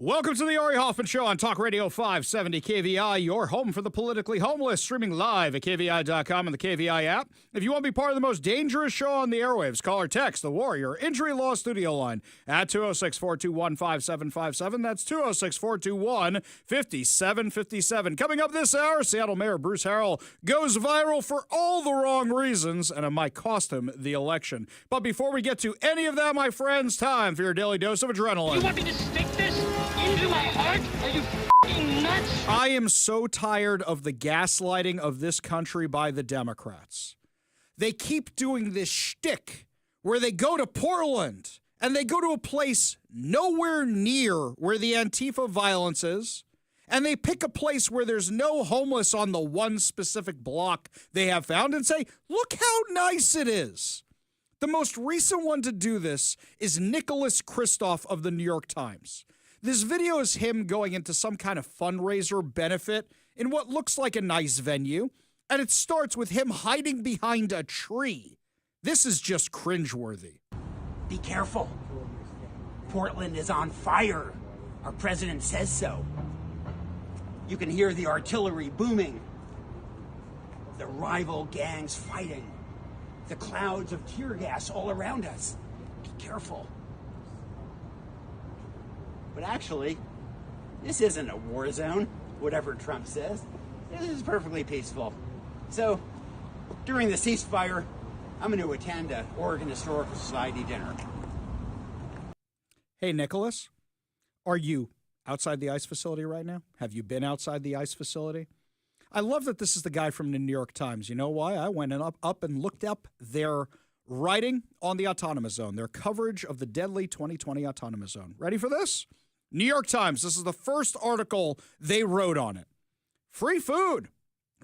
Welcome to the Ari Hoffman Show on Talk Radio 570 KVI, your home for the politically homeless, streaming live at KVI.com and the KVI app. If you want to be part of the most dangerous show on the airwaves, call or text the Warrior Injury Law Studio line at 206-421-5757. That's 206-421-5757. Coming up this hour, Seattle Mayor Bruce Harrell goes viral for all the wrong reasons, and it might cost him the election. But before we get to any of that, my friends, time for your daily dose of adrenaline. You want me to stick this into my heart? Are you f***ing nuts? I am so tired of the gaslighting of this country by the Democrats. They keep doing this shtick where they go to Portland and they go to a place nowhere near where the Antifa violence is, and they pick a place where there's no homeless on the one specific block they have found and say, look how nice it is. The most recent one to do this is Nicholas Kristof of the New York Times. This video is him going into some kind of fundraiser benefit in what looks like a nice venue, and it starts with him hiding behind a tree. This is just cringeworthy. Be careful. Portland is on fire. Our president says so. You can hear the artillery booming, the rival gangs fighting, the clouds of tear gas all around us. Be careful. But actually, this isn't a war zone, whatever Trump says. This is perfectly peaceful. So, during the ceasefire, I'm going to attend an Oregon Historical Society dinner. Hey, Nicholas, are you outside the ICE facility right now? Have you been outside the ICE facility? I love that this is the guy from the New York Times. You know why? I went up and looked up their writing on the autonomous zone, their coverage of the deadly 2020 autonomous zone. Ready for this? New York Times, this is the first article they wrote on it. Free food,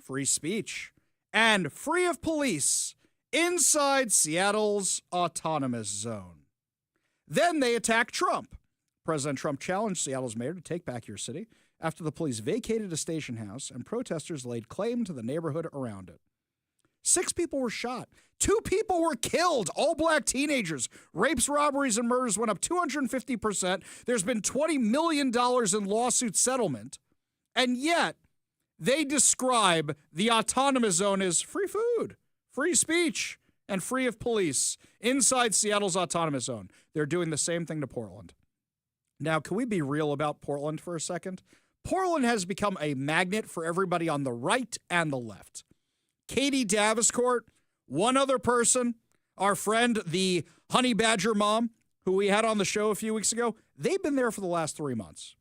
free speech, and free of police inside Seattle's autonomous zone. Then they attack Trump. President Trump challenged Seattle's mayor to take back your city after the police vacated a station house and protesters laid claim to the neighborhood around it. 6 people were shot. 2 people were killed, all black teenagers. Rapes, robberies, and murders went up 250%. There's been $20 million in lawsuit settlement. And yet, they describe the autonomous zone as free food, free speech, and free of police inside Seattle's autonomous zone. They're doing the same thing to Portland. Now, can we be real about Portland for a second? Portland has become a magnet for everybody on the right and the left. Katie Daviscourt, one other person, our friend, the honey badger mom, who we had on the show a few weeks ago, they've been there for the last 3 months.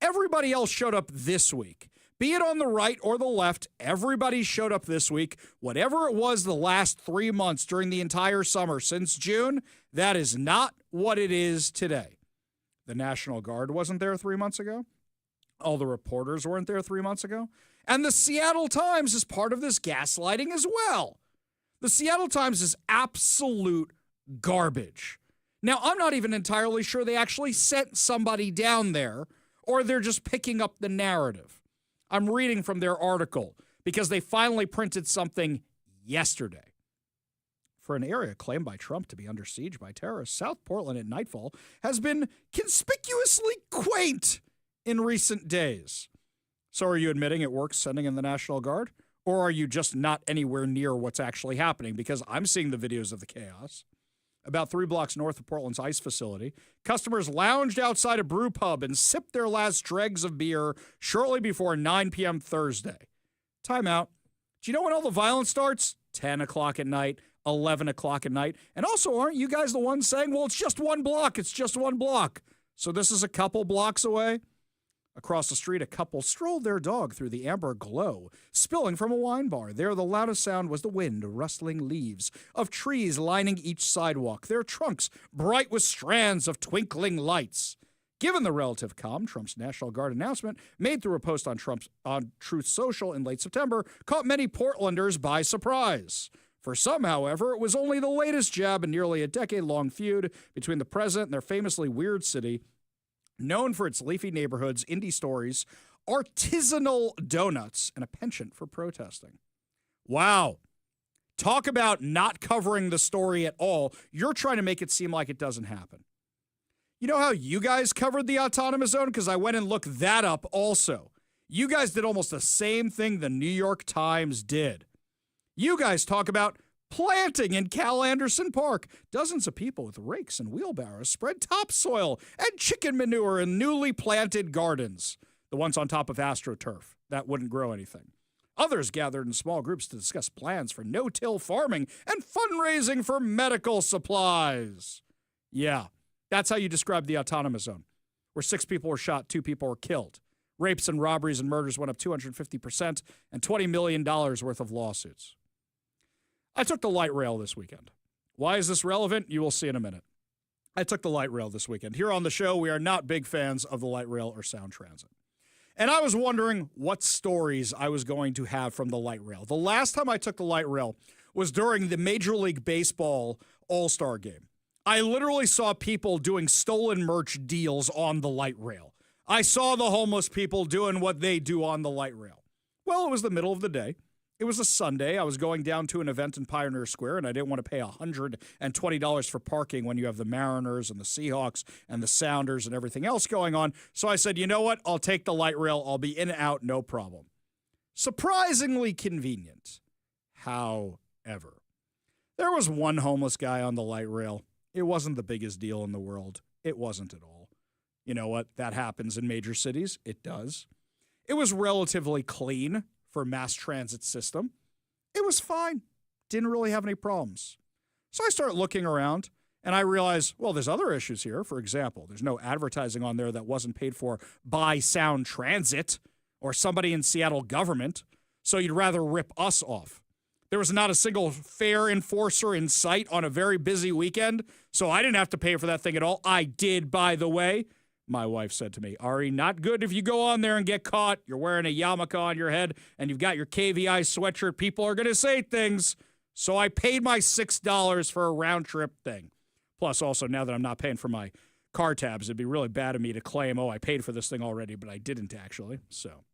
Everybody else showed up this week. Be it on the right or the left, everybody showed up this week. Whatever it was the last 3 months during the entire summer since June, that is not what it is today. The National Guard wasn't there 3 months ago. All the reporters weren't there 3 months ago. And the Seattle Times is part of this gaslighting as well. The Seattle Times is absolute garbage. Now, I'm not even entirely sure they actually sent somebody down there, or they're just picking up the narrative. I'm reading from their article because they finally printed something yesterday. For an area claimed by Trump to be under siege by terrorists, South Portland at nightfall has been conspicuously quaint in recent days. So are you admitting it works sending in the National Guard? Or are you just not anywhere near what's actually happening? Because I'm seeing the videos of the chaos. About 3 blocks north of Portland's ICE facility, customers lounged outside a brew pub and sipped their last dregs of beer shortly before 9 p.m. Thursday. Time out. Do you know when all the violence starts? 10 o'clock at night, 11 o'clock at night. And also, aren't you guys the ones saying, well, it's just 1 block, it's just 1 block. So this is a couple blocks away? Across the street, a couple strolled their dog through the amber glow, spilling from a wine bar. There, the loudest sound was the wind rustling leaves of trees lining each sidewalk, their trunks bright with strands of twinkling lights. Given the relative calm, Trump's National Guard announcement, made through a post on Truth Social in late September, caught many Portlanders by surprise. For some, however, it was only the latest jab in nearly a decade-long feud between the president and their famously weird city, known for its leafy neighborhoods, indie stories, artisanal donuts, and a penchant for protesting. Wow. Talk about not covering the story at all. You're trying to make it seem like it doesn't happen. You know how you guys covered the autonomous zone? Because I went and looked that up also. You guys did almost the same thing the New York Times did. You guys talk about planting in Cal Anderson Park. Dozens of people with rakes and wheelbarrows spread topsoil and chicken manure in newly planted gardens. The ones on top of AstroTurf. That wouldn't grow anything. Others gathered in small groups to discuss plans for no-till farming and fundraising for medical supplies. Yeah, that's how you describe the autonomous zone, where 6 people were shot, 2 people were killed. Rapes and robberies and murders went up 250% and $20 million worth of lawsuits. I took the light rail this weekend. Why is this relevant? You will see in a minute. I took the light rail this weekend. Here on the show, we are not big fans of the light rail or Sound Transit. And I was wondering what stories I was going to have from the light rail. The last time I took the light rail was during the Major League Baseball All-Star Game. I literally saw people doing stolen merch deals on the light rail. I saw the homeless people doing what they do on the light rail. Well, it was the middle of the day. It was a Sunday. I was going down to an event in Pioneer Square, and I didn't want to pay $120 for parking when you have the Mariners and the Seahawks and the Sounders and everything else going on. So I said, you know what? I'll take the light rail. I'll be in and out, no problem. Surprisingly convenient. However, there was one homeless guy on the light rail. It wasn't the biggest deal in the world. It wasn't at all. You know what? That happens in major cities. It does. It was relatively clean for mass transit system. It was fine. Didn't really have any problems. So I start looking around and I realize, well, there's other issues here. For example, there's no advertising on there that wasn't paid for by Sound Transit or somebody in Seattle government. So you'd rather rip us off. There was not a single fare enforcer in sight on a very busy weekend. So I didn't have to pay for that thing at all. I did, by the way. My wife said to me, Ari, not good if you go on there and get caught. You're wearing a yarmulke on your head and you've got your KVI sweatshirt. People are going to say things. So I paid my $6 for a round trip thing. Plus, also, now that I'm not paying for my car tabs, it'd be really bad of me to claim, oh, I paid for this thing already, but I didn't actually. So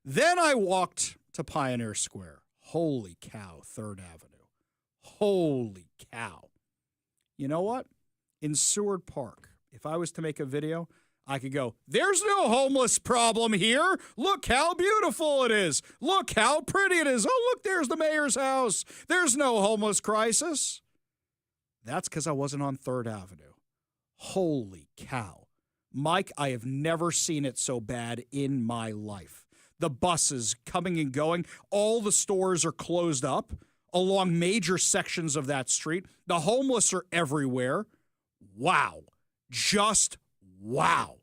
then I walked to Pioneer Square. Holy cow, 3rd Avenue. Holy cow. You know what? In Seward Park, if I was to make a video, I could go, there's no homeless problem here. Look how beautiful it is. Look how pretty it is. Oh, look, there's the mayor's house. There's no homeless crisis. That's because I wasn't on 3rd Avenue. Holy cow. Mike, I have never seen it so bad in my life. The buses coming and going. All the stores are closed up along major sections of that street. The homeless are everywhere. Wow. Just wow.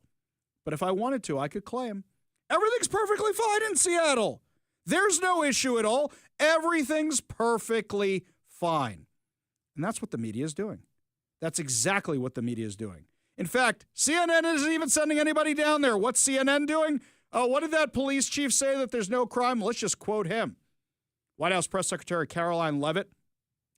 But if I wanted to, I could claim everything's perfectly fine in Seattle. There's no issue at all. Everything's perfectly fine. And that's what the media is doing. That's exactly what the media is doing. In fact, CNN isn't even sending anybody down there. What's CNN doing? Oh, what did that police chief say, that there's no crime? Let's just quote him. White House Press Secretary Caroline Leavitt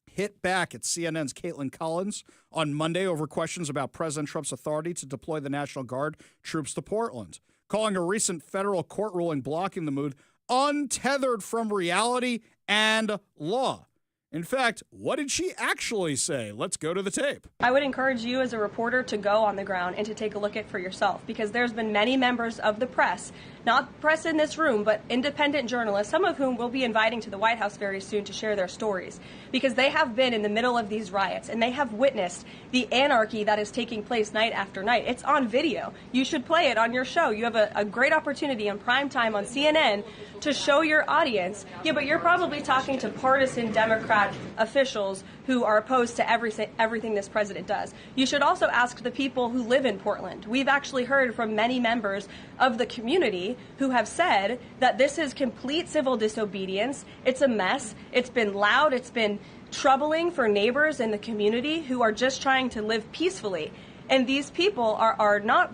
hit back at CNN's Caitlin Collins on Monday over questions about President Trump's authority to deploy the National Guard troops to Portland, calling a recent federal court ruling blocking the move untethered from reality and law. In fact, what did she actually say? Let's go to the tape. I would encourage you as a reporter to go on the ground and to take a look at it for yourself, because there's been many members of the press, not press in this room, but independent journalists, some of whom we'll be inviting to the White House very soon to share their stories, because they have been in the middle of these riots and they have witnessed the anarchy that is taking place night after night. It's on video. You should play it on your show. You have a great opportunity on prime time on CNN to show your audience. Yeah, but you're probably talking to partisan Democrat officials who are opposed to everything this president does. You should also ask the people who live in Portland. We've actually heard from many members of the community who have said that this is complete civil disobedience. It's a mess. It's been loud. It's been troubling for neighbors in the community who are just trying to live peacefully. And these people are not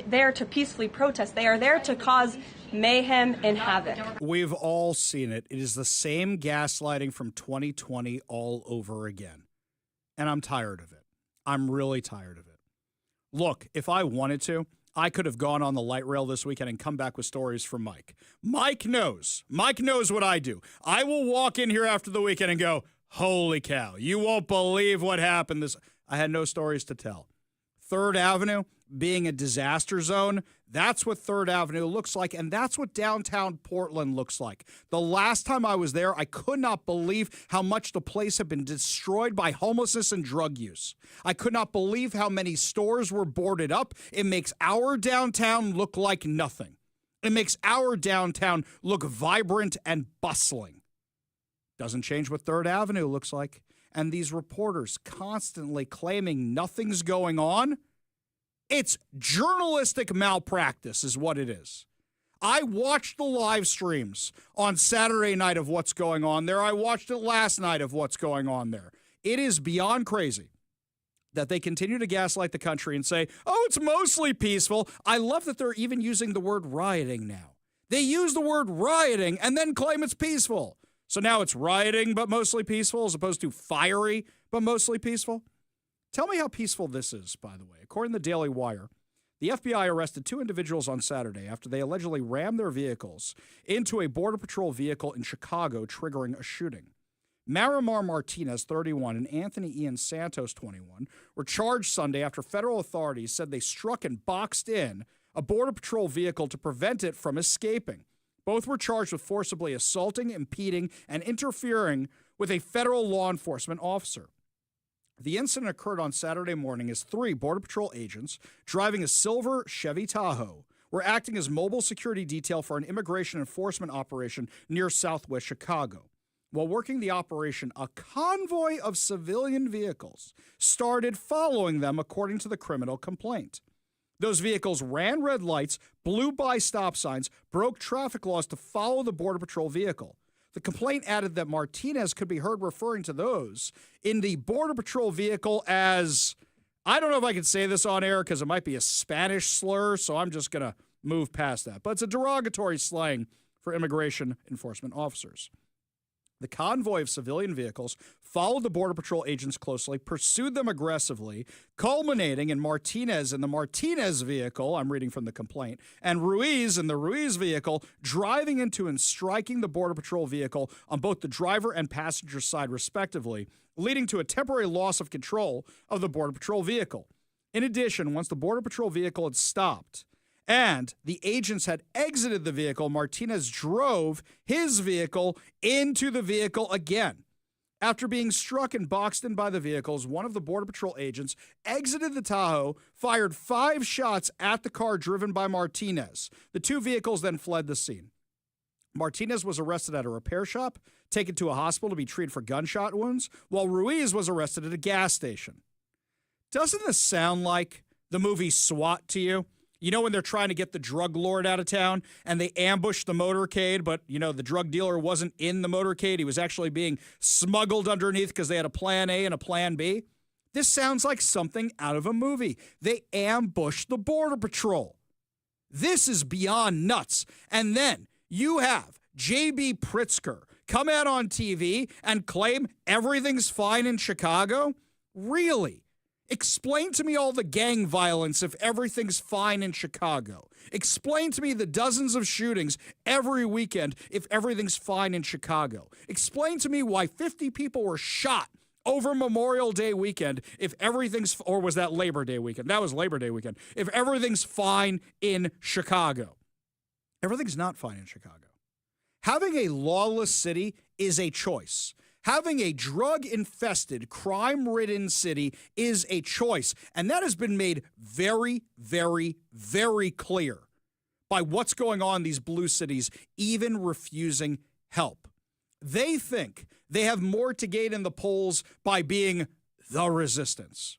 there to peacefully protest. They are there to cause mayhem and havoc. We've all seen it. It is the same gaslighting from 2020 all over again. And I'm tired of it. I'm really tired of it. Look, if I wanted to, I could have gone on the light rail this weekend and come back with stories from Mike. Mike knows. Mike knows what I do. I will walk in here after the weekend and go, holy cow, you won't believe what happened. I had no stories to tell. Third Avenue being a disaster zone. That's what Third Avenue looks like, and that's what downtown Portland looks like. The last time I was there, I could not believe how much the place had been destroyed by homelessness and drug use. I could not believe how many stores were boarded up. It makes our downtown look like nothing. It makes our downtown look vibrant and bustling. Doesn't change what Third Avenue looks like. And these reporters constantly claiming nothing's going on. It's journalistic malpractice is what it is. I watched the live streams on Saturday night of what's going on there. I watched it last night of what's going on there. It is beyond crazy that they continue to gaslight the country and say, oh, it's mostly peaceful. I love that they're even using the word rioting now. They use the word rioting and then claim it's peaceful. So now it's rioting but mostly peaceful as opposed to fiery but mostly peaceful. Tell me how peaceful this is, by the way. According to the Daily Wire, the FBI arrested 2 individuals on Saturday after they allegedly rammed their vehicles into a Border Patrol vehicle in Chicago, triggering a shooting. Marimar Martinez, 31, and Anthony Ian Santos, 21, were charged Sunday after federal authorities said they struck and boxed in a Border Patrol vehicle to prevent it from escaping. Both were charged with forcibly assaulting, impeding, and interfering with a federal law enforcement officer. The incident occurred on Saturday morning as 3 Border Patrol agents driving a silver Chevy Tahoe were acting as mobile security detail for an immigration enforcement operation near southwest Chicago. While working the operation, a convoy of civilian vehicles started following them, according to the criminal complaint. Those vehicles ran red lights, blew by stop signs, broke traffic laws to follow the Border Patrol vehicle. The complaint added that Martinez could be heard referring to those in the Border Patrol vehicle as, I don't know if I can say this on air because it might be a Spanish slur, so I'm just going to move past that. But it's a derogatory slang for immigration enforcement officers. The convoy of civilian vehicles followed the Border Patrol agents closely, pursued them aggressively, culminating in Martinez in the Martinez vehicle, I'm reading from the complaint, and Ruiz in the Ruiz vehicle driving into and striking the Border Patrol vehicle on both the driver and passenger side, respectively, leading to a temporary loss of control of the Border Patrol vehicle. In addition, once the Border Patrol vehicle had stopped, and the agents had exited the vehicle, Martinez drove his vehicle into the vehicle again. After being struck and boxed in by the vehicles, one of the Border Patrol agents exited the Tahoe, fired 5 shots at the car driven by Martinez. The 2 vehicles then fled the scene. Martinez was arrested at a repair shop, taken to a hospital to be treated for gunshot wounds, while Ruiz was arrested at a gas station. Doesn't this sound like the movie SWAT to you? You know when they're trying to get the drug lord out of town and they ambush the motorcade, but, you know, the drug dealer wasn't in the motorcade. He was actually being smuggled underneath because they had a plan A and a plan B. This sounds like something out of a movie. They ambushed the Border Patrol. This is beyond nuts. And then you have J.B. Pritzker come out on TV and claim everything's fine in Chicago? Really? Explain to me all the gang violence if everything's fine in Chicago. Explain to me the dozens of shootings every weekend if everything's fine in Chicago. Explain to me why 50 people were shot over Memorial Day weekend if everything's, or was that Labor Day weekend? That was Labor Day weekend. If everything's fine in Chicago. Everything's not fine in Chicago. Having a lawless city is a choice. Having a drug-infested, crime-ridden city is a choice, and that has been made very, very, very clear by what's going on in these blue cities, even refusing help. They think they have more to gain in the polls by being the resistance.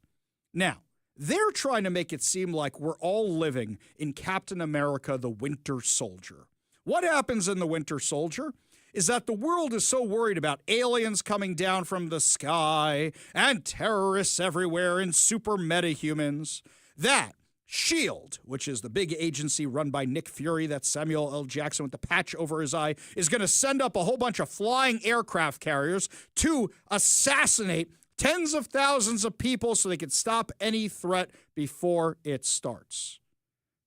Now, they're trying to make it seem like we're all living in Captain America, the Winter Soldier. What happens in the Winter Soldier is that the world is so worried about aliens coming down from the sky and terrorists everywhere and super metahumans that S.H.I.E.L.D., which is the big agency run by Nick Fury, that's Samuel L. Jackson with the patch over his eye, is going to send up a whole bunch of flying aircraft carriers to assassinate tens of thousands of people so they can stop any threat before it starts.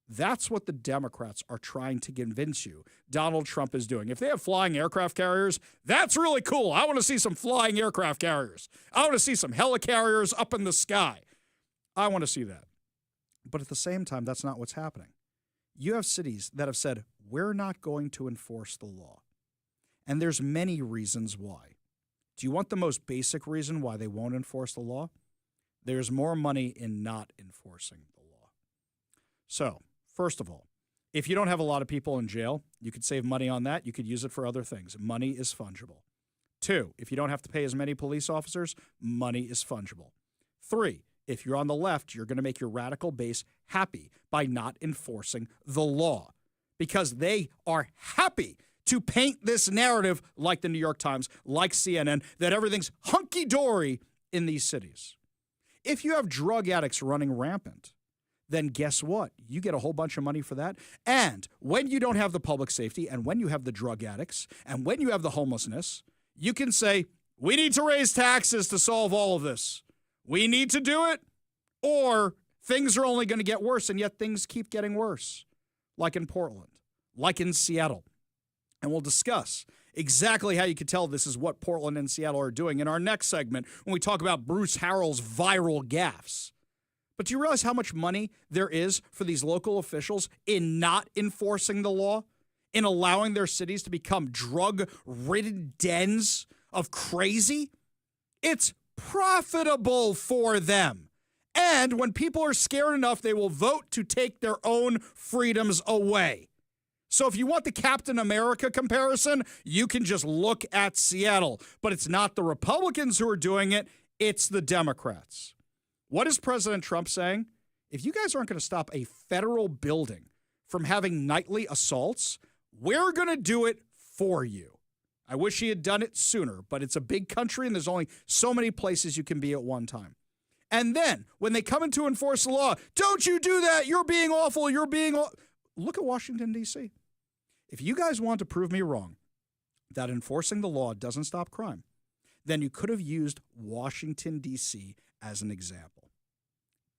That's what the Democrats are trying to convince you Donald Trump is doing. If they have flying aircraft carriers, that's really cool. I want to see some flying aircraft carriers. I want to see some helicarriers up in the sky. I want to see that. But at the same time, that's not what's happening. You have cities that have said, we're not going to enforce the law. And there's many reasons why. Do you want the most basic reason why they won't enforce the law? There's more money in not enforcing the law. So, first of all, if you don't have a lot of people in jail, you could save money on that. You could use it for other things. Money is fungible. 2, if you don't have to pay as many police officers, money is fungible. 3, if you're on the left, you're going to make your radical base happy by not enforcing the law because they are happy to paint this narrative like the New York Times, like CNN, that everything's hunky-dory in these cities. If you have drug addicts running rampant, then guess what? You get a whole bunch of money for that. And when you don't have the public safety and when you have the drug addicts and when you have the homelessness, you can say, we need to raise taxes to solve all of this. We need to do it, or things are only going to get worse, and yet things keep getting worse, like in Portland, like in Seattle. And we'll discuss exactly how you can tell this is what Portland and Seattle are doing in our next segment when we talk about Bruce Harrell's viral gaffes. But do you realize how much money there is for these local officials in not enforcing the law, in allowing their cities to become drug-ridden dens of crazy? It's profitable for them. And when people are scared enough, they will vote to take their own freedoms away. So if you want the Captain America comparison, you can just look at Seattle. But it's not the Republicans who are doing it, it's the Democrats. What is President Trump saying? If you guys aren't going to stop a federal building from having nightly assaults, we're going to do it for you. I wish he had done it sooner, but it's a big country and there's only so many places you can be at one time. And then when they come in to enforce the law, don't you do that. You're being awful. Look at Washington, D.C. If you guys want to prove me wrong that enforcing the law doesn't stop crime, then you could have used Washington, D.C. as an example.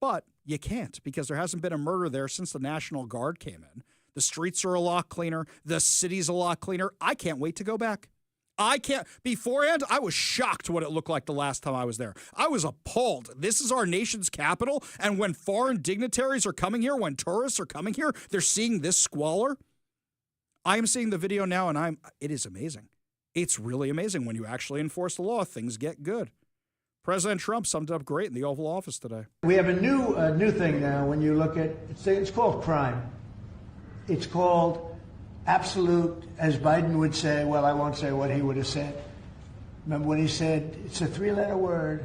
But you can't because there hasn't been a murder there since the National Guard came in. The streets are a lot cleaner. The city's a lot cleaner. I can't wait to go back. Beforehand, I was shocked what it looked like the last time I was there. I was appalled. This is our nation's capital, and when foreign dignitaries are coming here, when tourists are coming here, they're seeing this squalor. I am seeing the video now, and it is amazing. It's really amazing. When you actually enforce the law, things get good. President Trump summed it up great in the Oval Office today. We have a new thing now when you look at, it's called crime. It's called absolute, as Biden would say, well, I won't say what he would have said. Remember when he said, it's a 3-letter word,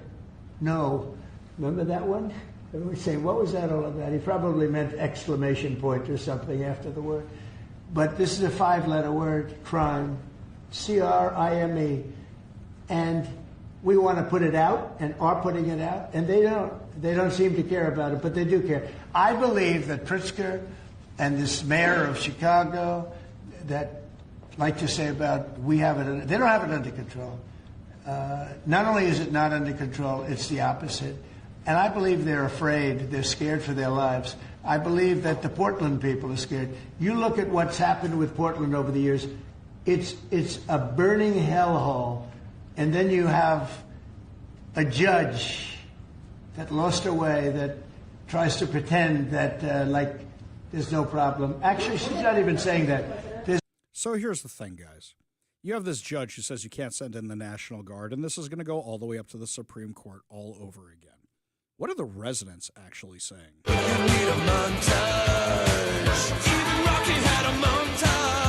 no. Remember that one? Everybody saying, what was that all about? He probably meant exclamation point or something after the word. But this is a 5-letter word, crime, C-R-I-M-E. And we want to put it out and are putting it out, and they don't. They don't seem to care about it, but they do care. I believe that Pritzker and this mayor of Chicago that like to say about they don't have it under control. Not only is it not under control, it's the opposite. And I believe they're afraid, they're scared for their lives. I believe that the Portland people are scared. You look at what's happened with Portland over the years, it's a burning hellhole. And then you have a judge that lost her way, that tries to pretend that like there's no problem. Actually, she's not even saying that. So here's the thing, guys. You have this judge who says you can't send in the National Guard, and this is going to go all the way up to the Supreme Court all over again. What are the residents actually saying? You need a montage. Even Rocky had a montage.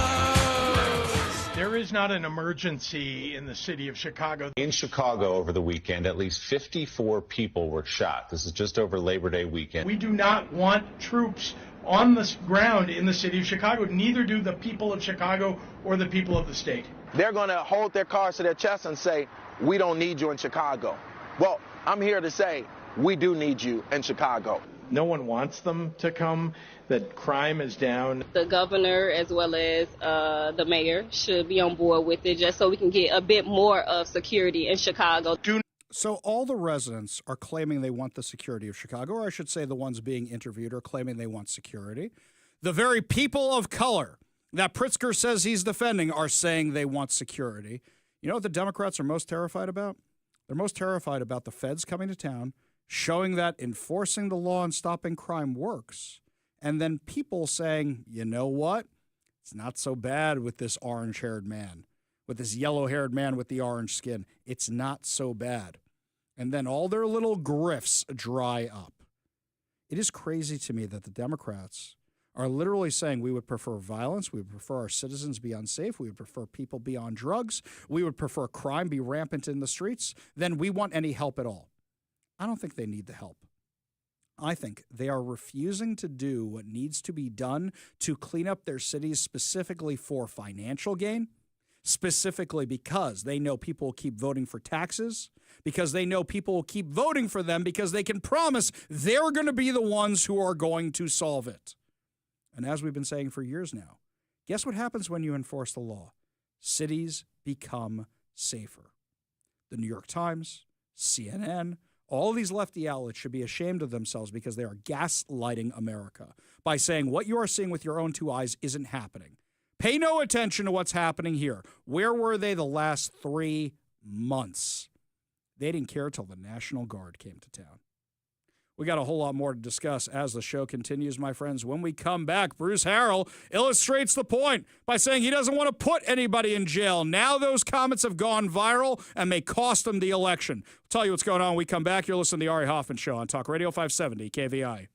There is not an emergency in the city of Chicago. In Chicago over the weekend, at least 54 people were shot. This is just over Labor Day weekend. We do not want troops on the ground in the city of Chicago. Neither do the people of Chicago or the people of the state. They're going to hold their cards to their chest and say, we don't need you in Chicago. Well, I'm here to say, we do need you in Chicago. No one wants them to come, that crime is down. The governor as well as the mayor should be on board with it just so we can get a bit more of security in Chicago. So all the residents are claiming they want the security of Chicago, or I should say the ones being interviewed are claiming they want security. The very people of color that Pritzker says he's defending are saying they want security. You know what the Democrats are most terrified about? They're most terrified about the feds coming to town, showing that enforcing the law and stopping crime works. And then people saying, you know what? It's not so bad with this orange-haired man, with this yellow-haired man with the orange skin. It's not so bad. And then all their little grifts dry up. It is crazy to me that the Democrats are literally saying we would prefer violence, we would prefer our citizens be unsafe, we would prefer people be on drugs, we would prefer crime be rampant in the streets, than we want any help at all. I don't think they need the help. I think they are refusing to do what needs to be done to clean up their cities specifically for financial gain, specifically because they know people will keep voting for taxes, because they know people will keep voting for them because they can promise they're going to be the ones who are going to solve it. And as we've been saying for years now, guess what happens when you enforce the law? Cities become safer. The New York Times, CNN, all these lefty outlets should be ashamed of themselves because they are gaslighting America by saying what you are seeing with your own two eyes isn't happening. Pay no attention to what's happening here. Where were they the last 3 months? They didn't care till the National Guard came to town. We got a whole lot more to discuss as the show continues, my friends. When we come back, Bruce Harrell illustrates the point by saying he doesn't want to put anybody in jail. Now those comments have gone viral and may cost him the election. I'll tell you what's going on when we come back. You're listening to the Ari Hoffman Show on Talk Radio 570 KVI.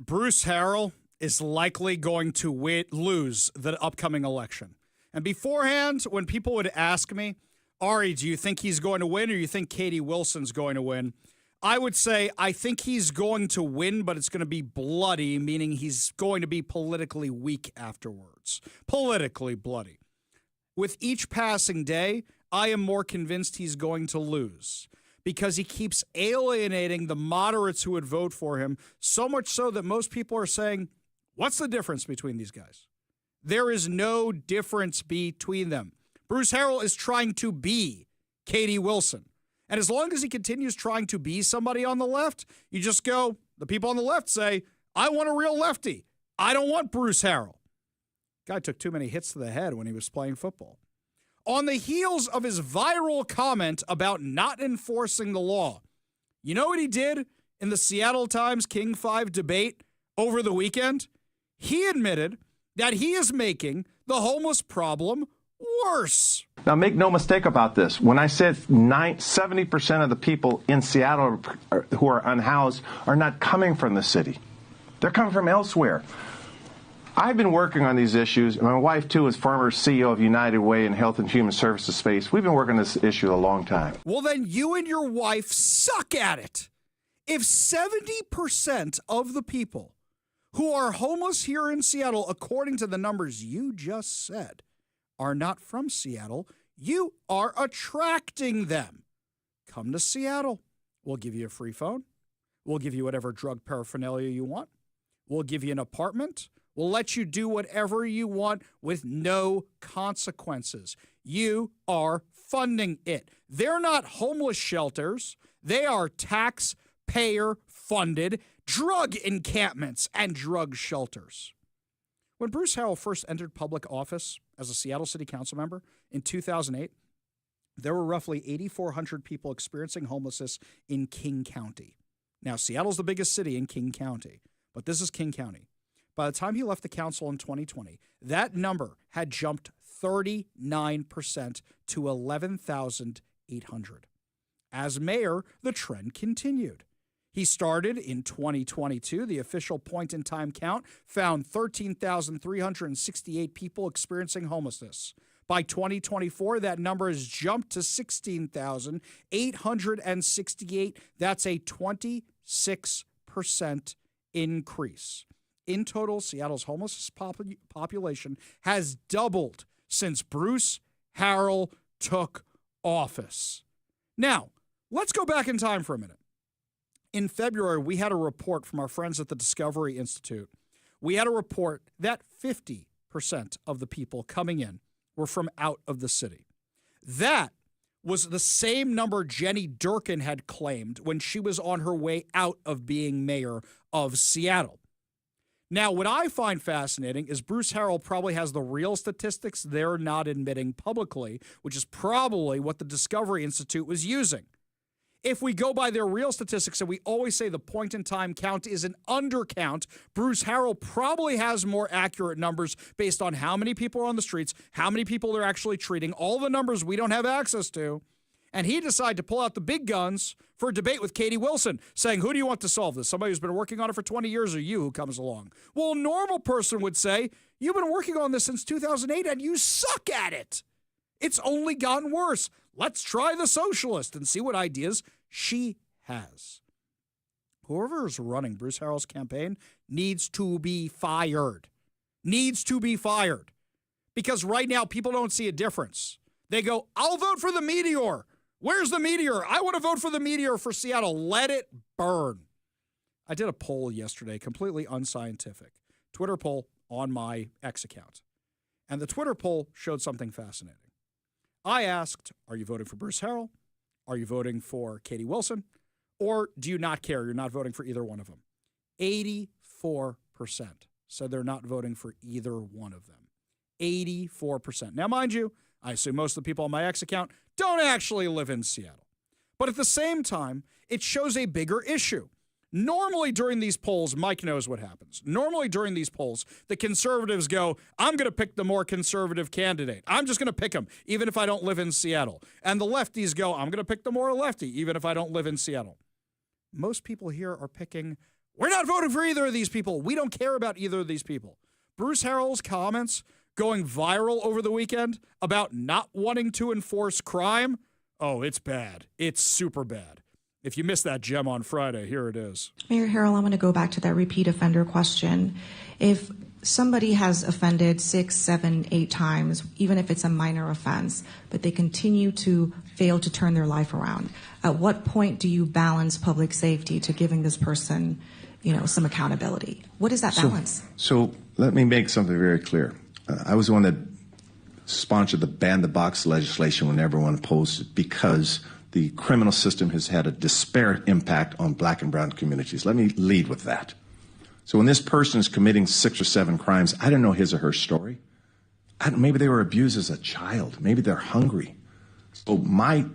Bruce Harrell is likely going to lose the upcoming election. And beforehand, when people would ask me, Ari, do you think he's going to win or do you think Katie Wilson's going to win? I would say I think he's going to win, but it's going to be bloody, meaning he's going to be politically weak afterwards. Politically bloody. With each passing day, I am more convinced he's going to lose because he keeps alienating the moderates who would vote for him, so much so that most people are saying, what's the difference between these guys? There is no difference between them. Bruce Harrell is trying to be Katie Wilson. And as long as he continues trying to be somebody on the left, you just go, the people on the left say, I want a real lefty. I don't want Bruce Harrell. Guy took too many hits to the head when he was playing football. On the heels of his viral comment about not enforcing the law, you know what he did in the Seattle Times King 5 debate over the weekend? He admitted that he is making the homeless problem worse. Now, make no mistake about this. When I said 70% of the people in Seattle who are unhoused are not coming from the city. They're coming from elsewhere. I've been working on these issues. My wife, too, is former CEO of United Way in Health and Human Services space. We've been working on this issue a long time. Well, then you and your wife suck at it. If 70% of the people who are homeless here in Seattle, according to the numbers you just said, are not from Seattle, you are attracting them. Come to Seattle. We'll give you a free phone. We'll give you whatever drug paraphernalia you want. We'll give you an apartment. We'll let you do whatever you want with no consequences. You are funding it. They're not homeless shelters. They are taxpayer-funded drug encampments and drug shelters. When Bruce Harrell first entered public office as a Seattle City Council member in 2008, there were roughly 8,400 people experiencing homelessness in King County. Now, Seattle's the biggest city in King County, but this is King County. By the time he left the council in 2020, that number had jumped 39% to 11,800. As mayor, the trend continued. He started in 2022. The official point-in-time count found 13,368 people experiencing homelessness. By 2024, that number has jumped to 16,868. That's a 26% increase. In total, Seattle's homeless population has doubled since Bruce Harrell took office. Now, let's go back in time for a minute. In February, we had a report from our friends at the Discovery Institute. We had a report that 50% of the people coming in were from out of the city. That was the same number Jenny Durkin had claimed when she was on her way out of being mayor of Seattle. Now, what I find fascinating is Bruce Harrell probably has the real statistics they're not admitting publicly, which is probably what the Discovery Institute was using. If we go by their real statistics and we always say the point-in-time count is an undercount, Bruce Harrell probably has more accurate numbers based on how many people are on the streets, how many people they're actually treating, all the numbers we don't have access to. And he decided to pull out the big guns for a debate with Katie Wilson, saying, who do you want to solve this? Somebody who's been working on it for 20 years or you who comes along? Well, a normal person would say, you've been working on this since 2008 and you suck at it. It's only gotten worse. Let's try the socialist and see what ideas she has. Whoever is running Bruce Harrell's campaign needs to be fired. Needs to be fired. Because right now, people don't see a difference. They go, I'll vote for the Meteor. Where's the Meteor? I want to vote for the Meteor for Seattle. Let it burn. I did a poll yesterday, completely unscientific. Twitter poll on my X account. And the Twitter poll showed something fascinating. I asked, are you voting for Bruce Harrell? Are you voting for Katie Wilson? Or do you not care? You're not voting for either one of them. 84% said they're not voting for either one of them. 84%. Now, mind you, I assume most of the people on my X account don't actually live in Seattle. But at the same time, it shows a bigger issue. Normally during these polls, Mike knows what happens. Normally during these polls, the conservatives go, I'm going to pick the more conservative candidate. I'm just going to pick him, even if I don't live in Seattle. And the lefties go, I'm going to pick the more lefty, even if I don't live in Seattle. Most people here are picking We're not voting for either of these people. We don't care about either of these people. Bruce Harrell's comments going viral over the weekend about not wanting to enforce crime. Oh, it's bad. It's super bad. If you missed that gem on Friday, here it is. Mayor Harrell, I'm going to go back to that repeat offender question. If somebody has offended 6, 7, 8 times, even if it's a minor offense, but they continue to fail to turn their life around, at what point do you balance public safety to giving this person, some accountability? What is that balance? So let me make something very clear. I was the one that sponsored the ban the box legislation when everyone opposed it because the criminal system has had a disparate impact on black and brown communities. Let me lead with that. So when this person is committing 6 or 7 crimes, I don't know his or her story. Maybe they were abused as a child. Maybe they're hungry. So my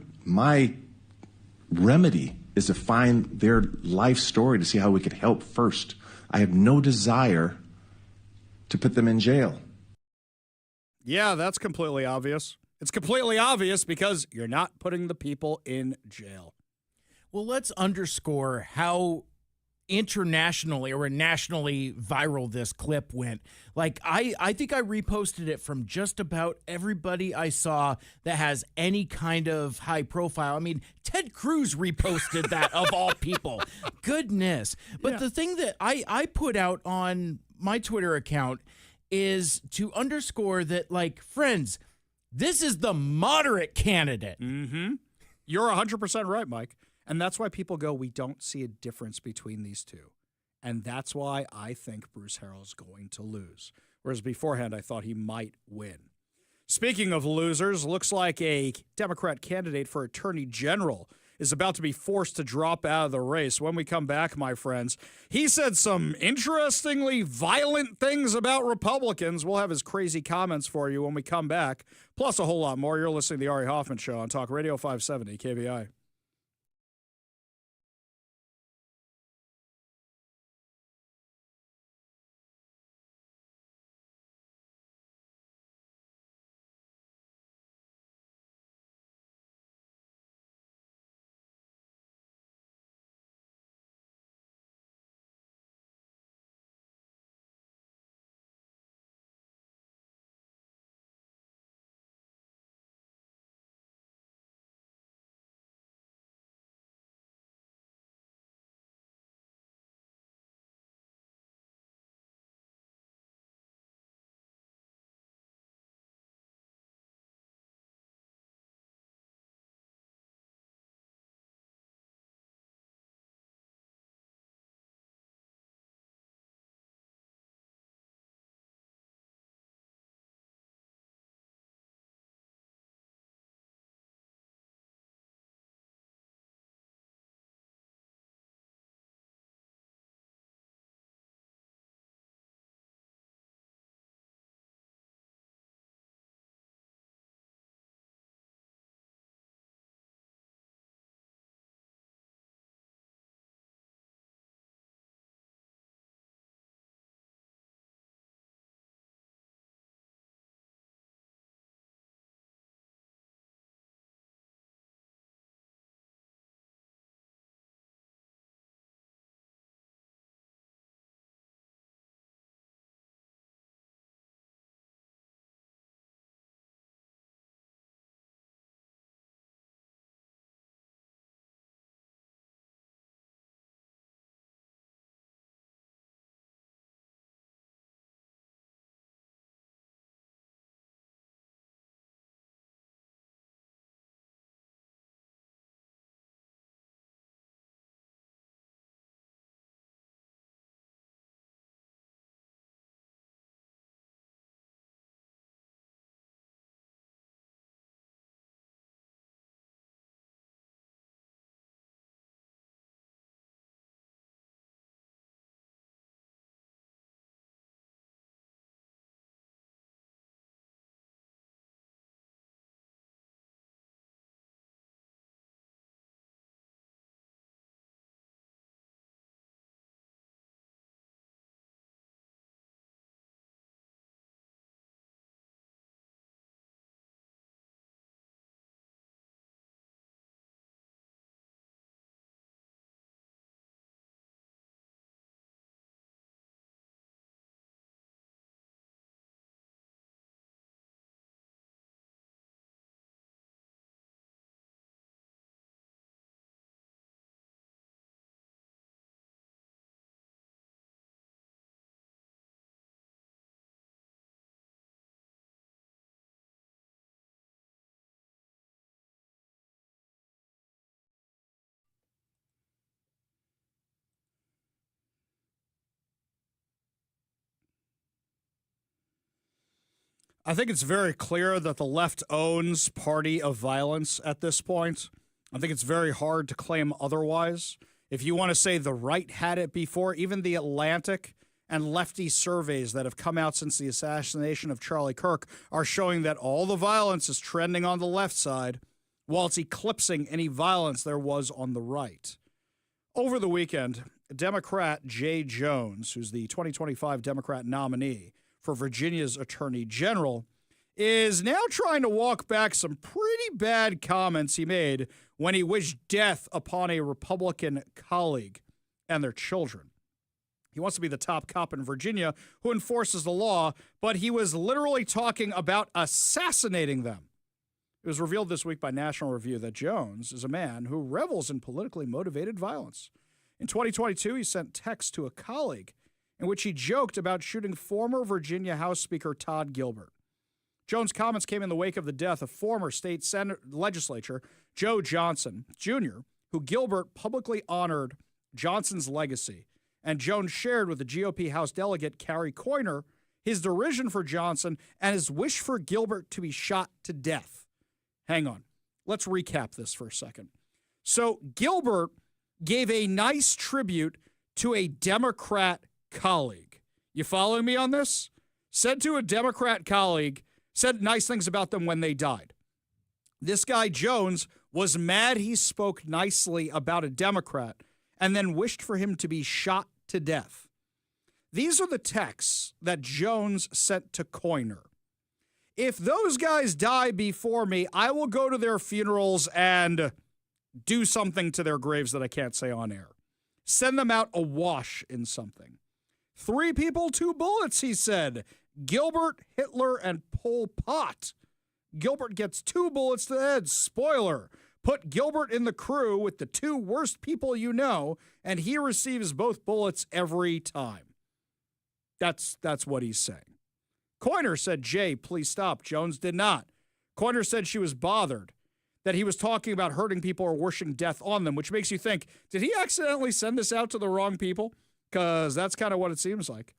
remedy is to find their life story to see how we could help first. I have no desire to put them in jail. Yeah, that's completely obvious. It's completely obvious because you're not putting the people in jail. Well, let's underscore how internationally or nationally viral this clip went. Like, I think I reposted it from just about everybody I saw that has any kind of high profile. I mean, Ted Cruz reposted that of all people. Goodness. But the thing that I put out on my Twitter account is to underscore that, like, friends, this is the moderate candidate. Mm-hmm. You're 100% right, Mike. And that's why people go, we don't see a difference between these two. And that's why I think Bruce Harrell's going to lose. Whereas beforehand, I thought he might win. Speaking of losers, looks like a Democrat candidate for Attorney General is about to be forced to drop out of the race. When we come back, my friends, he said some interestingly violent things about Republicans. We'll have his crazy comments for you when we come back, plus a whole lot more. You're listening to the Ari Hoffman Show on Talk Radio 570 KVI. I think it's very clear that the left owns party of violence at this point. I think it's very hard to claim otherwise. If you want to say the right had it before, even the Atlantic and lefty surveys that have come out since the assassination of Charlie Kirk are showing that all the violence is trending on the left side, while it's eclipsing any violence there was on the right. Over the weekend, Democrat Jay Jones, who's the 2025 Democrat nominee for Virginia's Attorney General, is now trying to walk back some pretty bad comments he made when he wished death upon a Republican colleague and their children. He wants to be the top cop in Virginia who enforces the law, but he was literally talking about assassinating them. It was revealed this week by National Review that Jones is a man who revels in politically motivated violence. In 2022, he sent texts to a colleague in which he joked about shooting former Virginia House Speaker Todd Gilbert. Jones' comments came in the wake of the death of former state legislator Joe Johnson, Jr., who Gilbert publicly honored Johnson's legacy. And Jones shared with the GOP House delegate Carrie Coyner his derision for Johnson and his wish for Gilbert to be shot to death. Hang on. Let's recap this for a second. So Gilbert gave a nice tribute to a Democrat colleague. You following me on this? Said to a Democrat colleague, said nice things about them when they died. This guy, Jones, was mad he spoke nicely about a Democrat and then wished for him to be shot to death. These are the texts that Jones sent to Coyner. If those guys die before me, I will go to their funerals and do something to their graves that I can't say on air. Send them out awash in something. 3 people, 2 bullets, he said. Gilbert, Hitler, and Pol Pot. Gilbert gets 2 bullets to the head. Spoiler. Put Gilbert in the crew with the 2 worst people you know, and he receives both bullets every time. That's what he's saying. Coyner said, Jay, please stop. Jones did not. Coyner said she was bothered that he was talking about hurting people or wishing death on them, which makes you think, did he accidentally send this out to the wrong people? Because that's kind of what it seems like.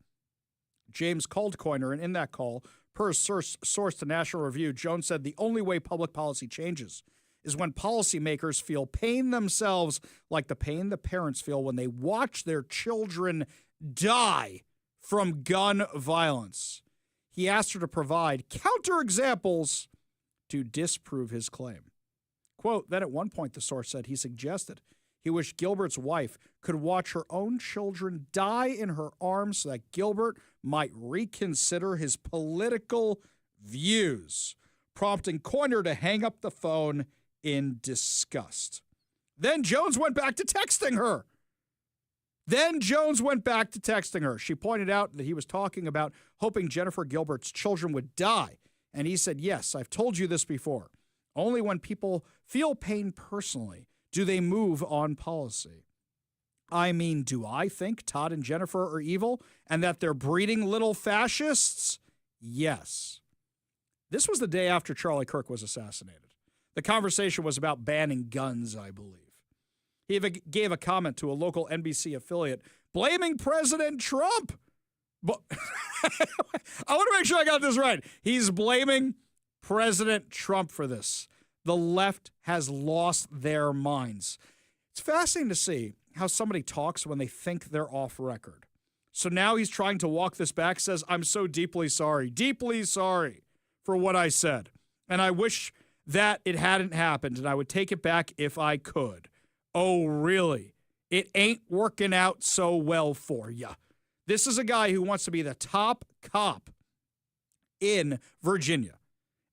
James called Coyner, and in that call, per source to National Review, Jones said the only way public policy changes is when policymakers feel pain themselves like the pain the parents feel when they watch their children die from gun violence. He asked her to provide counterexamples to disprove his claim. Quote, then at one point, the source said he suggested he wished Gilbert's wife could watch her own children die in her arms so that Gilbert might reconsider his political views, prompting Coyner to hang up the phone in disgust. Then Jones went back to texting her. She pointed out that he was talking about hoping Jennifer Gilbert's children would die. And he said, yes, I've told you this before. Only when people feel pain personally do they move on policy. I mean, do I think Todd and Jennifer are evil and that they're breeding little fascists? Yes. This was the day after Charlie Kirk was assassinated. The conversation was about banning guns, I believe. He gave a comment to a local NBC affiliate blaming President Trump. But I want to make sure I got this right. He's blaming President Trump for this. The left has lost their minds. It's fascinating to see how somebody talks when they think they're off record. So now he's trying to walk this back, says, I'm so deeply sorry for what I said. And I wish that it hadn't happened, and I would take it back if I could. Oh, really? It ain't working out so well for you. This is a guy who wants to be the top cop in Virginia.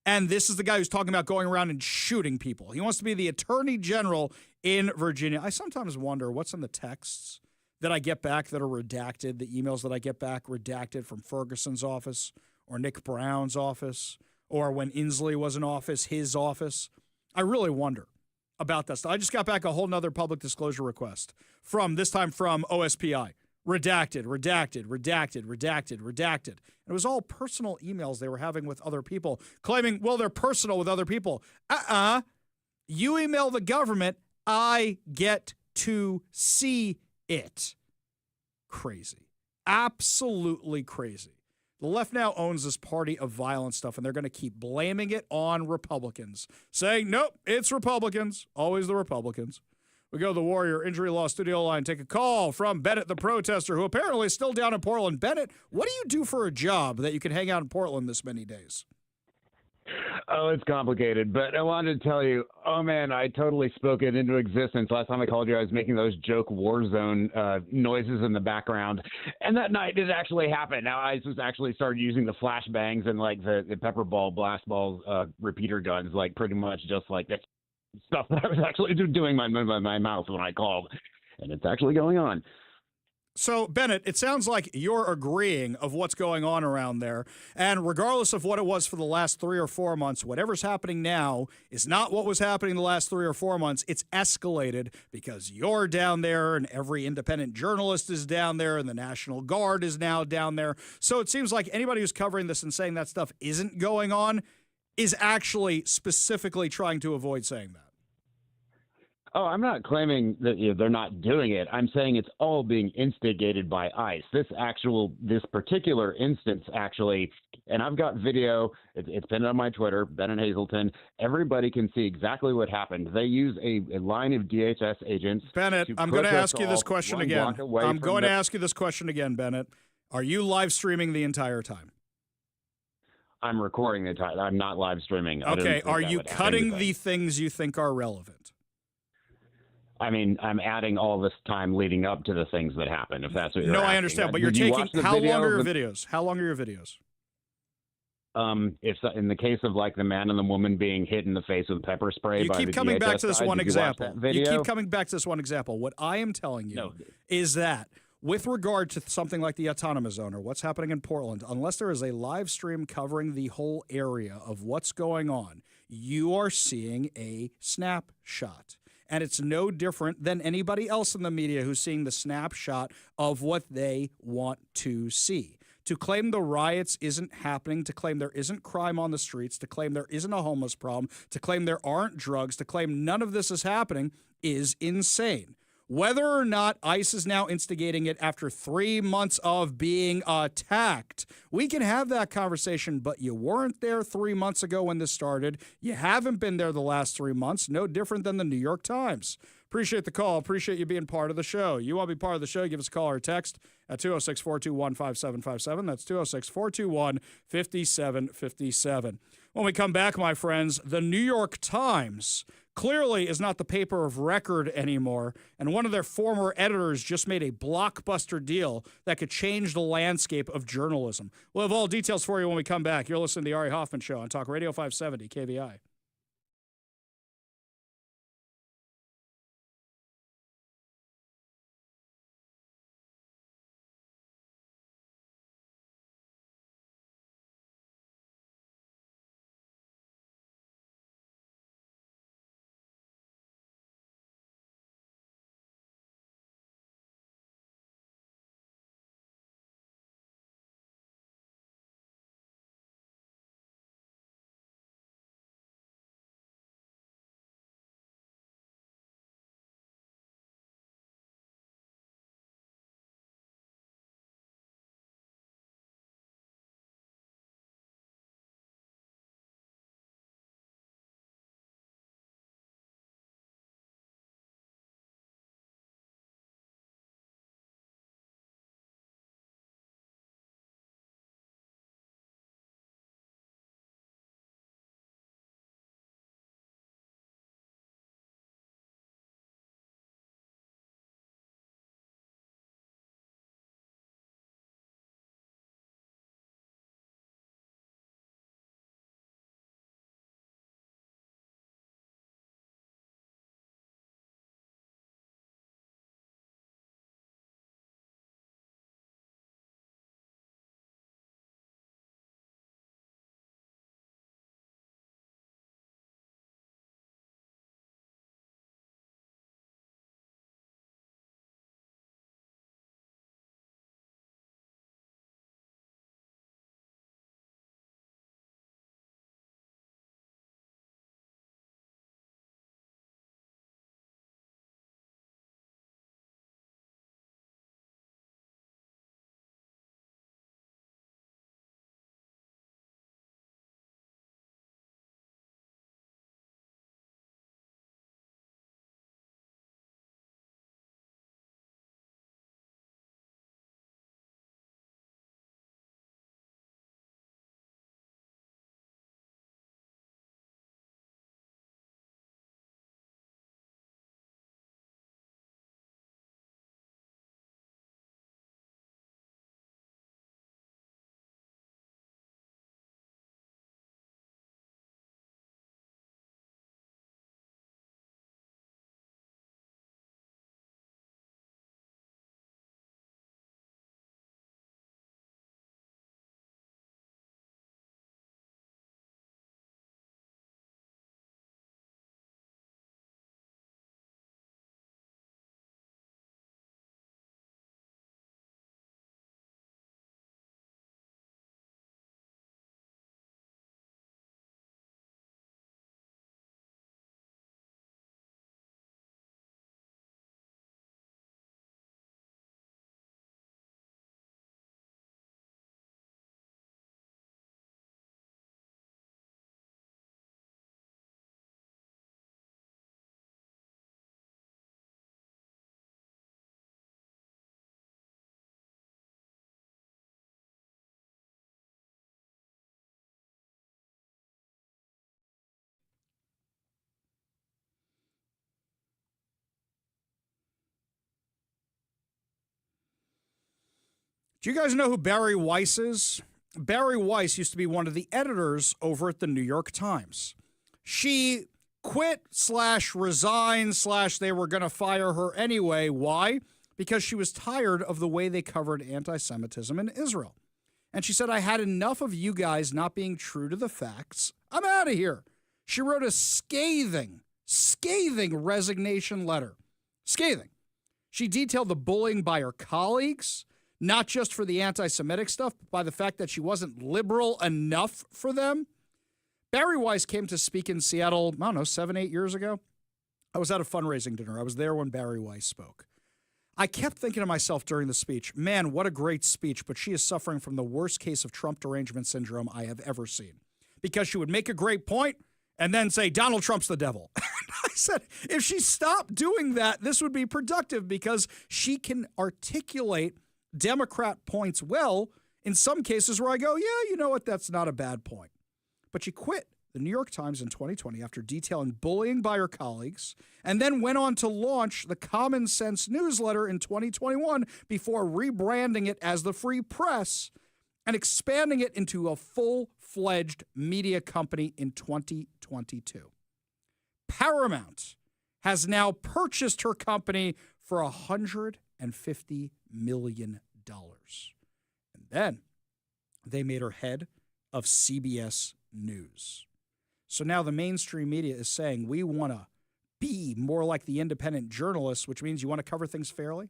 And this is the guy who's talking about going around and shooting people. He wants to be the attorney general in Virginia. I sometimes wonder what's in the texts that I get back that are redacted, the emails that I get back redacted from Ferguson's office or Nick Brown's office, or when Inslee was in office, his office. I really wonder about that stuff. I just got back a whole nother public disclosure request from OSPI. Redacted. And it was all personal emails they were having with other people, claiming, well, they're personal with other people. You email the government, I get to see it. Crazy. Absolutely crazy. The left now owns this party of violence stuff, and they're going to keep blaming it on Republicans, saying, nope, it's Republicans, always the Republicans. We go to the Warrior Injury Law studio line, take a call from Bennett the protester, who apparently is still down in Portland. Bennett, what do you do for a job that you can hang out in Portland this many days? Oh, it's complicated, but I wanted to tell you, oh man, I totally spoke it into existence. Last time I called you, I was making those joke war zone noises in the background, and that night it actually happened. Now I just actually started using the flashbangs and like the pepper ball, blast balls, repeater guns, like pretty much just like the stuff that I was actually doing my mouth when I called, and it's actually going on. So, Bennett, it sounds like you're agreeing of what's going on around there. And regardless of what it was for the last 3 or 4 months, whatever's happening now is not what was happening the last 3 or 4 months. It's escalated because you're down there and every independent journalist is down there and the National Guard is now down there. So it seems like anybody who's covering this and saying that stuff isn't going on is actually specifically trying to avoid saying that. Oh, I'm not claiming that they're not doing it. I'm saying it's all being instigated by ICE. This particular instance, actually, and I've got video. It's pinned on my Twitter, Ben and Hazelton. Everybody can see exactly what happened. They use a line of DHS agents. Bennett, I'm going to ask you this question again. I'm going to ask you this question again, Bennett. Are you live streaming the entire time? I'm recording the time. I'm not live streaming. Okay. Are you cutting the things you think are relevant? I mean, I'm adding all this time leading up to the things that happen, if that's what you're asking. I understand, but you're taking... How long are your videos? How long are your videos? If in the case of like the man and the woman being hit in the face with pepper spray by the DHS, you keep coming back to this one example. You keep coming back to this one example. What I am telling you is that with regard to something like the autonomous zone or what's happening in Portland, unless there is a live stream covering the whole area of what's going on, you are seeing a snapshot. And it's no different than anybody else in the media who's seeing the snapshot of what they want to see. To claim the riots isn't happening, to claim there isn't crime on the streets, to claim there isn't a homeless problem, to claim there aren't drugs, to claim none of this is happening is insane. Whether or not ICE is now instigating it after 3 months of being attacked, we can have that conversation, but you weren't there 3 months ago when this started. You haven't been there the last 3 months, no different than the New York Times. Appreciate the call. Appreciate you being part of the show. You want to be part of the show, give us a call or text at 206-421-5757. That's 206-421-5757. When we come back, my friends, the New York Times clearly is not the paper of record anymore, and one of their former editors just made a blockbuster deal that could change the landscape of journalism. We'll have all details for you when we come back. You're listening to the Ari Hoffman Show on Talk Radio 570 KVI. Do you guys know who Barry Weiss is? Barry Weiss used to be one of the editors over at the New York Times. She quit/resigned/ they were going to fire her anyway. Why? Because she was tired of the way they covered anti-Semitism in Israel. And she said, I had enough of you guys not being true to the facts. I'm out of here. She wrote a scathing resignation letter. Scathing. She detailed the bullying by her colleagues, not just for the anti-Semitic stuff, but by the fact that she wasn't liberal enough for them. Barry Weiss came to speak in Seattle, 7-8 years ago. I was at a fundraising dinner. I was there when Barry Weiss spoke. I kept thinking to myself during the speech, man, what a great speech, but she is suffering from the worst case of Trump derangement syndrome I have ever seen. Because she would make a great point and then say, Donald Trump's the devil. I said, if she stopped doing that, this would be productive because she can articulate Democrat points well in some cases where I go, yeah, you know what, that's not a bad point. But she quit the New York Times in 2020 after detailing bullying by her colleagues and then went on to launch the Common Sense newsletter in 2021 before rebranding it as the Free Press and expanding it into a full-fledged media company in 2022. Paramount has now purchased her company for $150 million. And then they made her head of CBS News. So now the mainstream media is saying we want to be more like the independent journalists, which means you want to cover things fairly.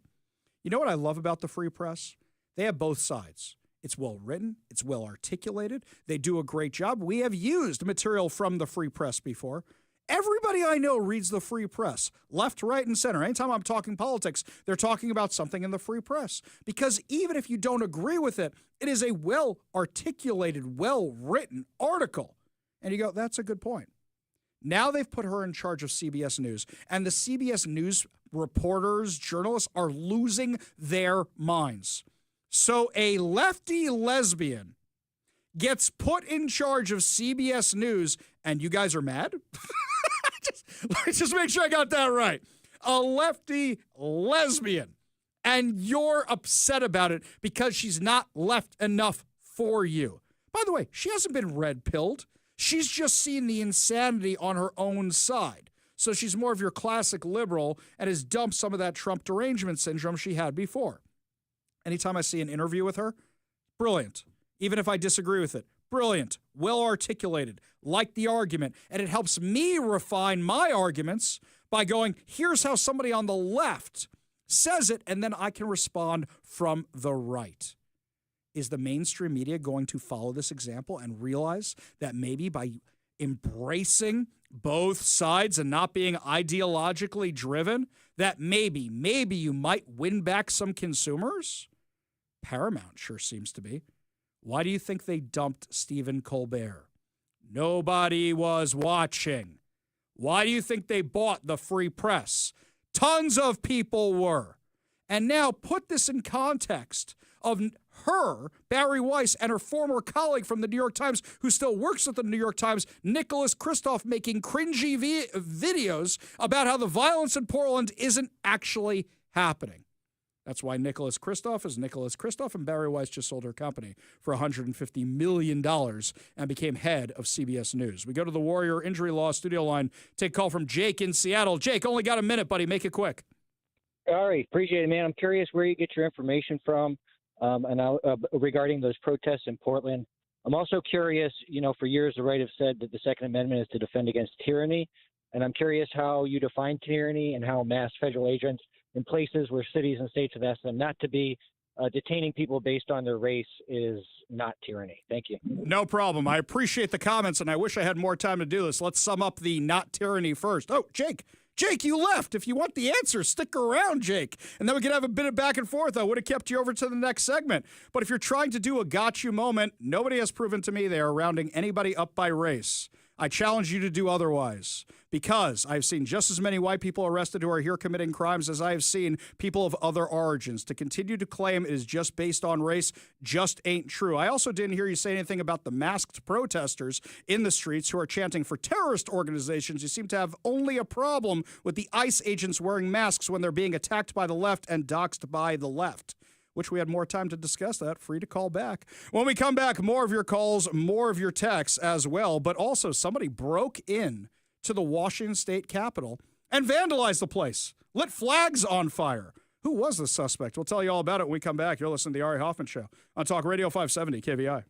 You know what I love about the Free Press? They have both sides. It's well written. It's well articulated. They do a great job. We have used material from the Free Press before. Everybody I know reads the Free Press, left, right, and center. Anytime I'm talking politics, they're talking about something in the Free Press. Because even if you don't agree with it, it is a well-articulated, well-written article. And you go, that's a good point. Now they've put her in charge of CBS News, and the CBS News reporters, journalists are losing their minds. So a lefty lesbian gets put in charge of CBS News, and you guys are mad? Let me just make sure I got that right. A lefty lesbian, and you're upset about it because she's not left enough for you. By the way, she hasn't been red-pilled. She's just seen the insanity on her own side. So she's more of your classic liberal and has dumped some of that Trump derangement syndrome she had before. Anytime I see an interview with her, brilliant. Even if I disagree with it, brilliant, well articulated, like the argument. And it helps me refine my arguments by going, here's how somebody on the left says it, and then I can respond from the right. Is the mainstream media going to follow this example and realize that maybe by embracing both sides and not being ideologically driven, that maybe you might win back some consumers? Paramount sure seems to be. Why do you think they dumped Stephen Colbert? Nobody was watching. Why do you think they bought the Free Press? Tons of people were. And now put this in context of her, Barry Weiss, and her former colleague from the New York Times, who still works at the New York Times, Nicholas Kristof, making cringy videos about how the violence in Portland isn't actually happening. That's why Nicholas Kristof is Nicholas Kristof, and Barry Weiss just sold her company for $150 million and became head of CBS News. We go to the Warrior Injury Law studio line. Take a call from Jake in Seattle. Jake, only got a minute, buddy. Make it quick. All right. Appreciate it, man. I'm curious where you get your information from regarding those protests in Portland. I'm also curious, for years the right have said that the Second Amendment is to defend against tyranny. And I'm curious how you define tyranny and how mass federal agents in places where cities and states have asked them not to be detaining people based on their race is not tyranny. Thank you. No problem. I appreciate the comments, and I wish I had more time to do this. Let's sum up the not tyranny first. Oh, Jake, you left. If you want the answer, stick around, Jake. And then we can have a bit of back and forth. I would have kept you over to the next segment. But if you're trying to do a got you moment, nobody has proven to me they are rounding anybody up by race. I challenge you to do otherwise, because I've seen just as many white people arrested who are here committing crimes as I have seen people of other origins. To continue to claim it is just based on race just ain't true. I also didn't hear you say anything about the masked protesters in the streets who are chanting for terrorist organizations. You seem to have only a problem with the ICE agents wearing masks when they're being attacked by the left and doxxed by the left. Wish we had more time to discuss that. Free to call back. When we come back, more of your calls, more of your texts as well, but also somebody broke in to the Washington State Capitol and vandalized the place, lit flags on fire. Who was the suspect? We'll tell you all about it when we come back. You're listening to the Ari Hoffman Show on Talk Radio 570 KVI.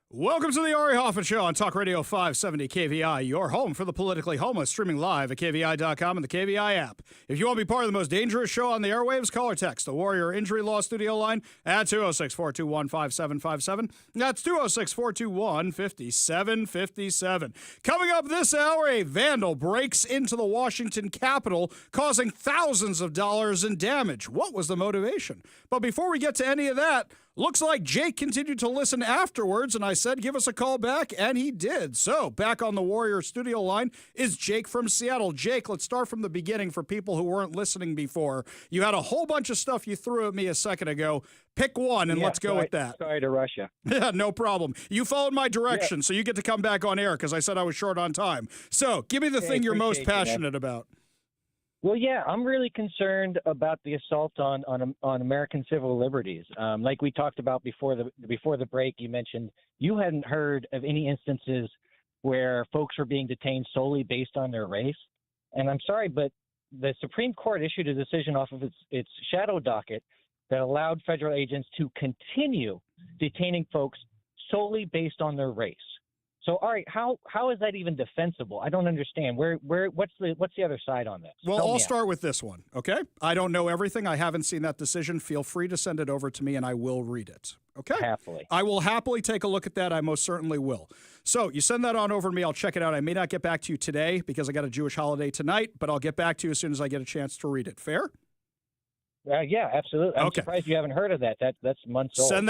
Welcome to the Ari Hoffman Show on Talk Radio 570 KVI, your home for the politically homeless, streaming live at KVI.com and the KVI app. If you want to be part of the most dangerous show on the airwaves, call or text the Warrior Injury Law Studio line at 206-421-5757. That's 206-421-5757. Coming up this hour, a vandal breaks into the Washington Capitol, causing thousands of dollars in damage. What was the motivation? But before we get to any of that, looks like Jake continued to listen afterwards, and I said give us a call back, and he did. So back on the Warrior studio line is Jake from Seattle. Jake, let's start from the beginning for people who weren't listening before. You had a whole bunch of stuff you threw at me a second ago. Pick one, and let's go with that. Sorry to rush you. Yeah, no problem. You followed my direction, so you get to come back on air because I said I was short on time. So give me the thing you're most passionate about. Well, yeah, I'm really concerned about the assault on American civil liberties. Like we talked about before the break, you mentioned you hadn't heard of any instances where folks were being detained solely based on their race. And I'm sorry, but the Supreme Court issued a decision off of its shadow docket that allowed federal agents to continue detaining folks solely based on their race. So, all right, how is that even defensible? I don't understand. What's the other side on this? Well, I'll start with this one, okay? I don't know everything. I haven't seen that decision. Feel free to send it over to me, and I will read it, okay? Happily. I will happily take a look at that. I most certainly will. So you send that on over to me. I'll check it out. I may not get back to you today because I got a Jewish holiday tonight, but I'll get back to you as soon as I get a chance to read it. Fair? Yeah, absolutely. I'm surprised you haven't heard of that. That's months old. Send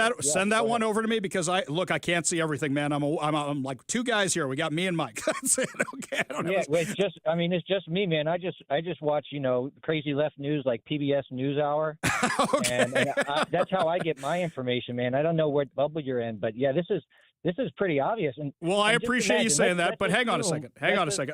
that one over to me because I can't see everything, man. I'm like two guys here. We got me and Mike. That's it. Okay. I don't know. Yeah, it's just me, man. I just watch crazy left news like PBS NewsHour. Okay. And that's how I get my information, man. I don't know what bubble you're in, but yeah, this is pretty obvious. And I appreciate you saying that, but hang on a second.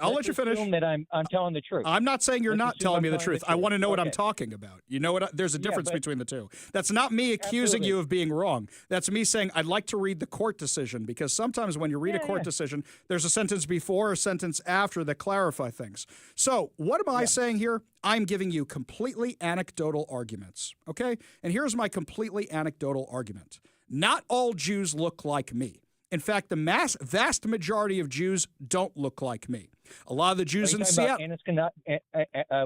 I'll let you finish. That I'm telling the truth. I'm not saying you're not telling me the truth. I want to know what I'm talking about. You know what? There's a difference between the two. That's not me accusing you of being wrong. That's me saying I'd like to read the court decision because sometimes when you read a court decision, there's a sentence before or a sentence after that clarify things. So what am I saying here? I'm giving you completely anecdotal arguments, okay? And here's my completely anecdotal argument. Not all Jews look like me. In fact, the vast majority of Jews don't look like me. A lot of the Jews in Seattle.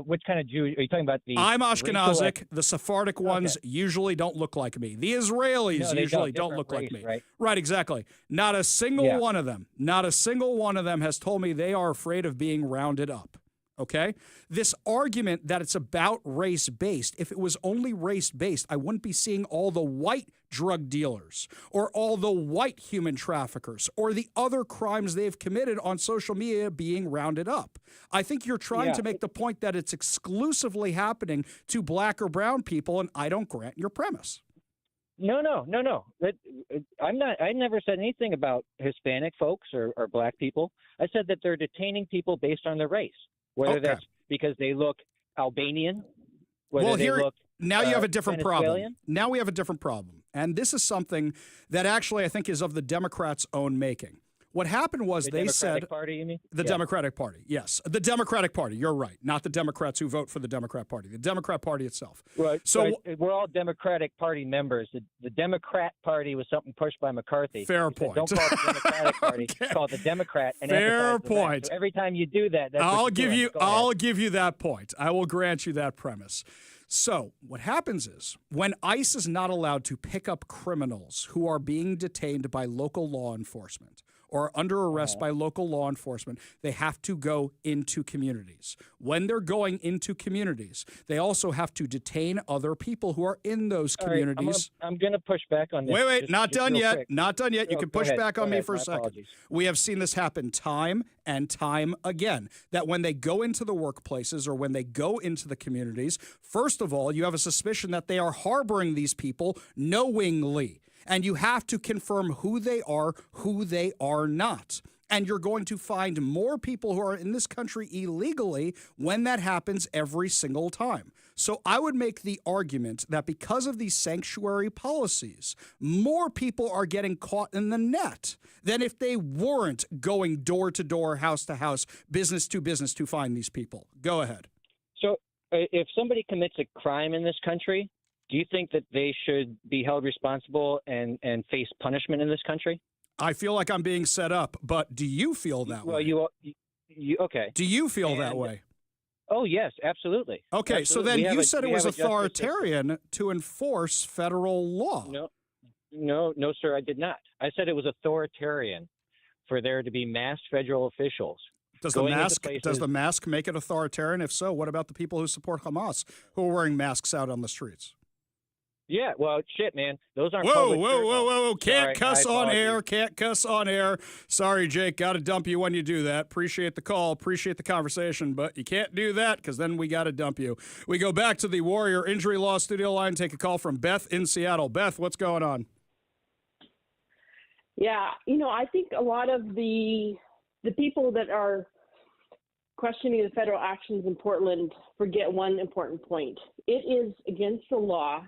Which kind of Jew are you talking about? I'm Ashkenazic. The Sephardic ones usually don't look like me. The Israelis usually don't look like me. Right, exactly. Not a single one of them. Not a single one of them has told me they are afraid of being rounded up. Okay? This argument that it's about race-based, if it was only race-based, I wouldn't be seeing all the white drug dealers or all the white human traffickers or the other crimes they've committed on social media being rounded up. I think you're trying to make the point that it's exclusively happening to black or brown people, and I don't grant your premise. No. I never said anything about Hispanic folks or black people. I said that they're detaining people based on their race. Whether that's because they look Albanian, now you have a different problem. Now we have a different problem. And this is something that actually I think is of the Democrats' own making. What happened was they said Democratic Party, you mean? The Democratic Party, yes. The Democratic Party, you're right. Not the Democrats who vote for the Democrat Party. The Democrat Party itself. Right. So we're all Democratic Party members. The Democrat Party was something pushed by McCarthy. Fair point. Don't call it the Democratic Party. Call it the Democrat. And fair point. So every time you do that, I'll give you that point. I will grant you that premise. So what happens is when ICE is not allowed to pick up criminals who are being detained by local law enforcement or under arrest by local law enforcement, they have to go into communities. When they're going into communities, they also have to detain other people who are in those communities. Right, I'm going to push back on this. Wait, not done yet. Quick. Not done yet. You can push back on me for a second. Apologies. We have seen this happen time and time again, that when they go into the workplaces or when they go into the communities, first of all, you have a suspicion that they are harboring these people knowingly. And you have to confirm who they are not. And you're going to find more people who are in this country illegally when that happens every single time. So I would make the argument that because of these sanctuary policies, more people are getting caught in the net than if they weren't going door to door, house to house, business to find these people. Go ahead. So if somebody commits a crime in this country, do you think that they should be held responsible and face punishment in this country? I feel like I'm being set up, but do you feel that way? Well, you okay. Do you feel that way? Oh, yes, absolutely. Okay, Absolutely. so then you said it was authoritarian to enforce federal law. No, sir, I did not. I said it was authoritarian for there to be masked federal officials. Does the mask make it authoritarian? If so, what about the people who support Hamas who are wearing masks out on the streets? Yeah, well, shit, man. Those aren't Whoa. Can't cuss on apologize. air. Sorry, Jake. Got to dump you when you do that. Appreciate the call. Appreciate the conversation, but you can't do that because then we got to dump you. We go back to the Warrior Injury Law studio line. Take a call from Beth in Seattle. Beth, what's going on? Yeah, I think a lot of the people that are questioning the federal actions in Portland forget one important point. It is against the law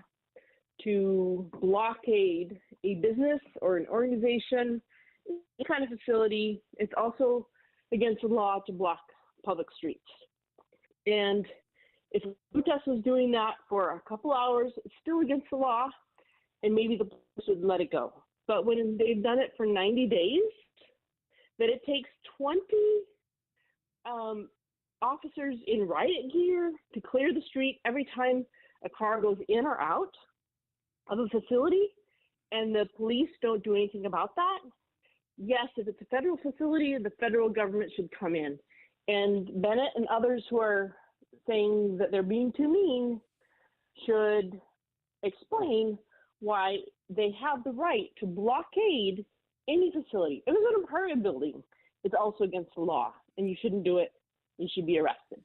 to blockade a business or an organization, any kind of facility. It's also against the law to block public streets. And if a protest was doing that for a couple hours, it's still against the law, and maybe the police would let it go. But when they've done it for 90 days, that it takes 20 officers in riot gear to clear the street every time a car goes in or out of a facility, and the police don't do anything about that. Yes, if it's a federal facility, the federal government should come in. And Bennett and others who are saying that they're being too mean should explain why they have the right to blockade any facility. If it's an apartment building, it's also against the law, and you shouldn't do it. You should be arrested.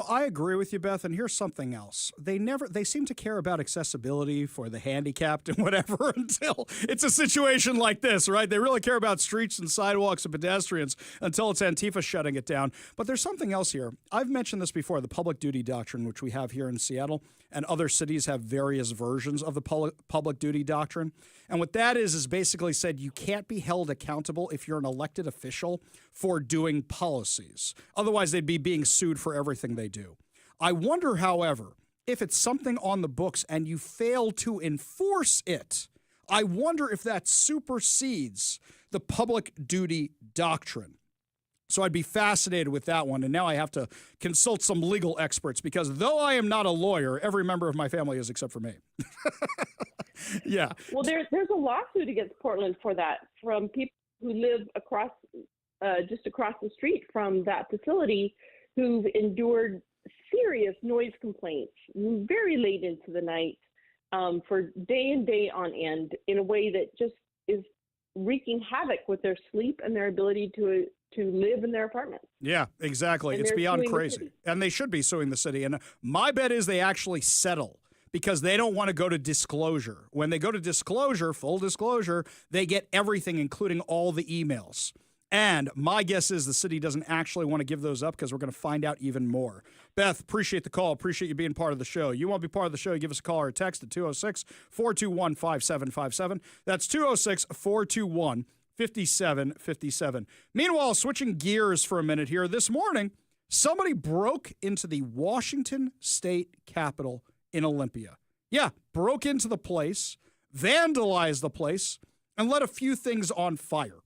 I agree with you, Beth, and here's something else. They seem to care about accessibility for the handicapped and whatever until it's a situation like this, right? They really care about streets and sidewalks and pedestrians until it's Antifa shutting it down. But there's something else here. I've mentioned this before, the public duty doctrine, which we have here in Seattle, and other cities have various versions of the public duty doctrine. And what that is basically said you can't be held accountable if you're an elected official for doing policies. Otherwise, they'd be being sued for everything they do. I wonder, however, if it's something on the books and you fail to enforce it, I wonder if that supersedes the public duty doctrine. So I'd be fascinated with that one. And now I have to consult some legal experts because though I am not a lawyer, every member of my family is except for me. Yeah. Well, there's a lawsuit against Portland for that from people who live just across the street from that facility who've endured serious noise complaints very late into the night for day and day on end in a way that just is wreaking havoc with their sleep and their ability to live in their apartments. Yeah, exactly. And it's beyond suing the crazy. city. And they should be suing the city. And my bet is they actually settle because they don't want to go to disclosure. When they go to disclosure, full disclosure, they get everything, including all the emails. And my guess is the city doesn't actually want to give those up because we're going to find out even more. Beth, appreciate the call. Appreciate you being part of the show. You want to be part of the show, you give us a call or a text at 206-421-5757. That's 206-421-5757. Meanwhile, switching gears for a minute here, this morning, somebody broke into the Washington State Capitol in Olympia. Yeah, broke into the place, vandalized the place, and let a few things on fire.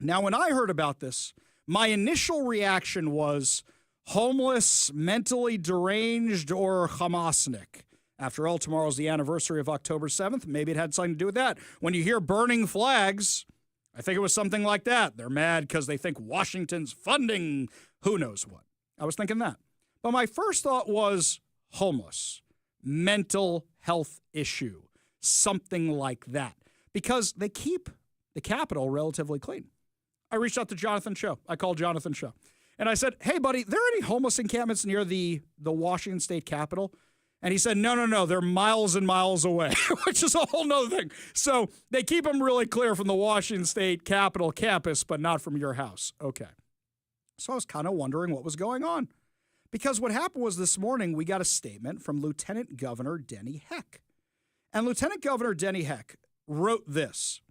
Now, when I heard about this, my initial reaction was homeless, mentally deranged, or Hamasnik. After all, tomorrow's the anniversary of October 7th. Maybe it had something to do with that. When you hear burning flags, I think it was something like that. They're mad because they think Washington's funding who knows what. I was thinking that. But my first thought was homeless, mental health issue, something like that. Because they keep the Capitol relatively clean. I reached out to Jonathan Cho. I called Jonathan Cho. And I said, hey, buddy, there any homeless encampments near the Washington State Capitol? And he said, no, they're miles and miles away, which is a whole nother thing. So they keep them really clear from the Washington State Capitol campus, but not from your house. Okay. So I was kind of wondering what was going on. Because what happened was this morning, we got a statement from Lieutenant Governor Denny Heck. And Lieutenant Governor Denny Heck wrote this.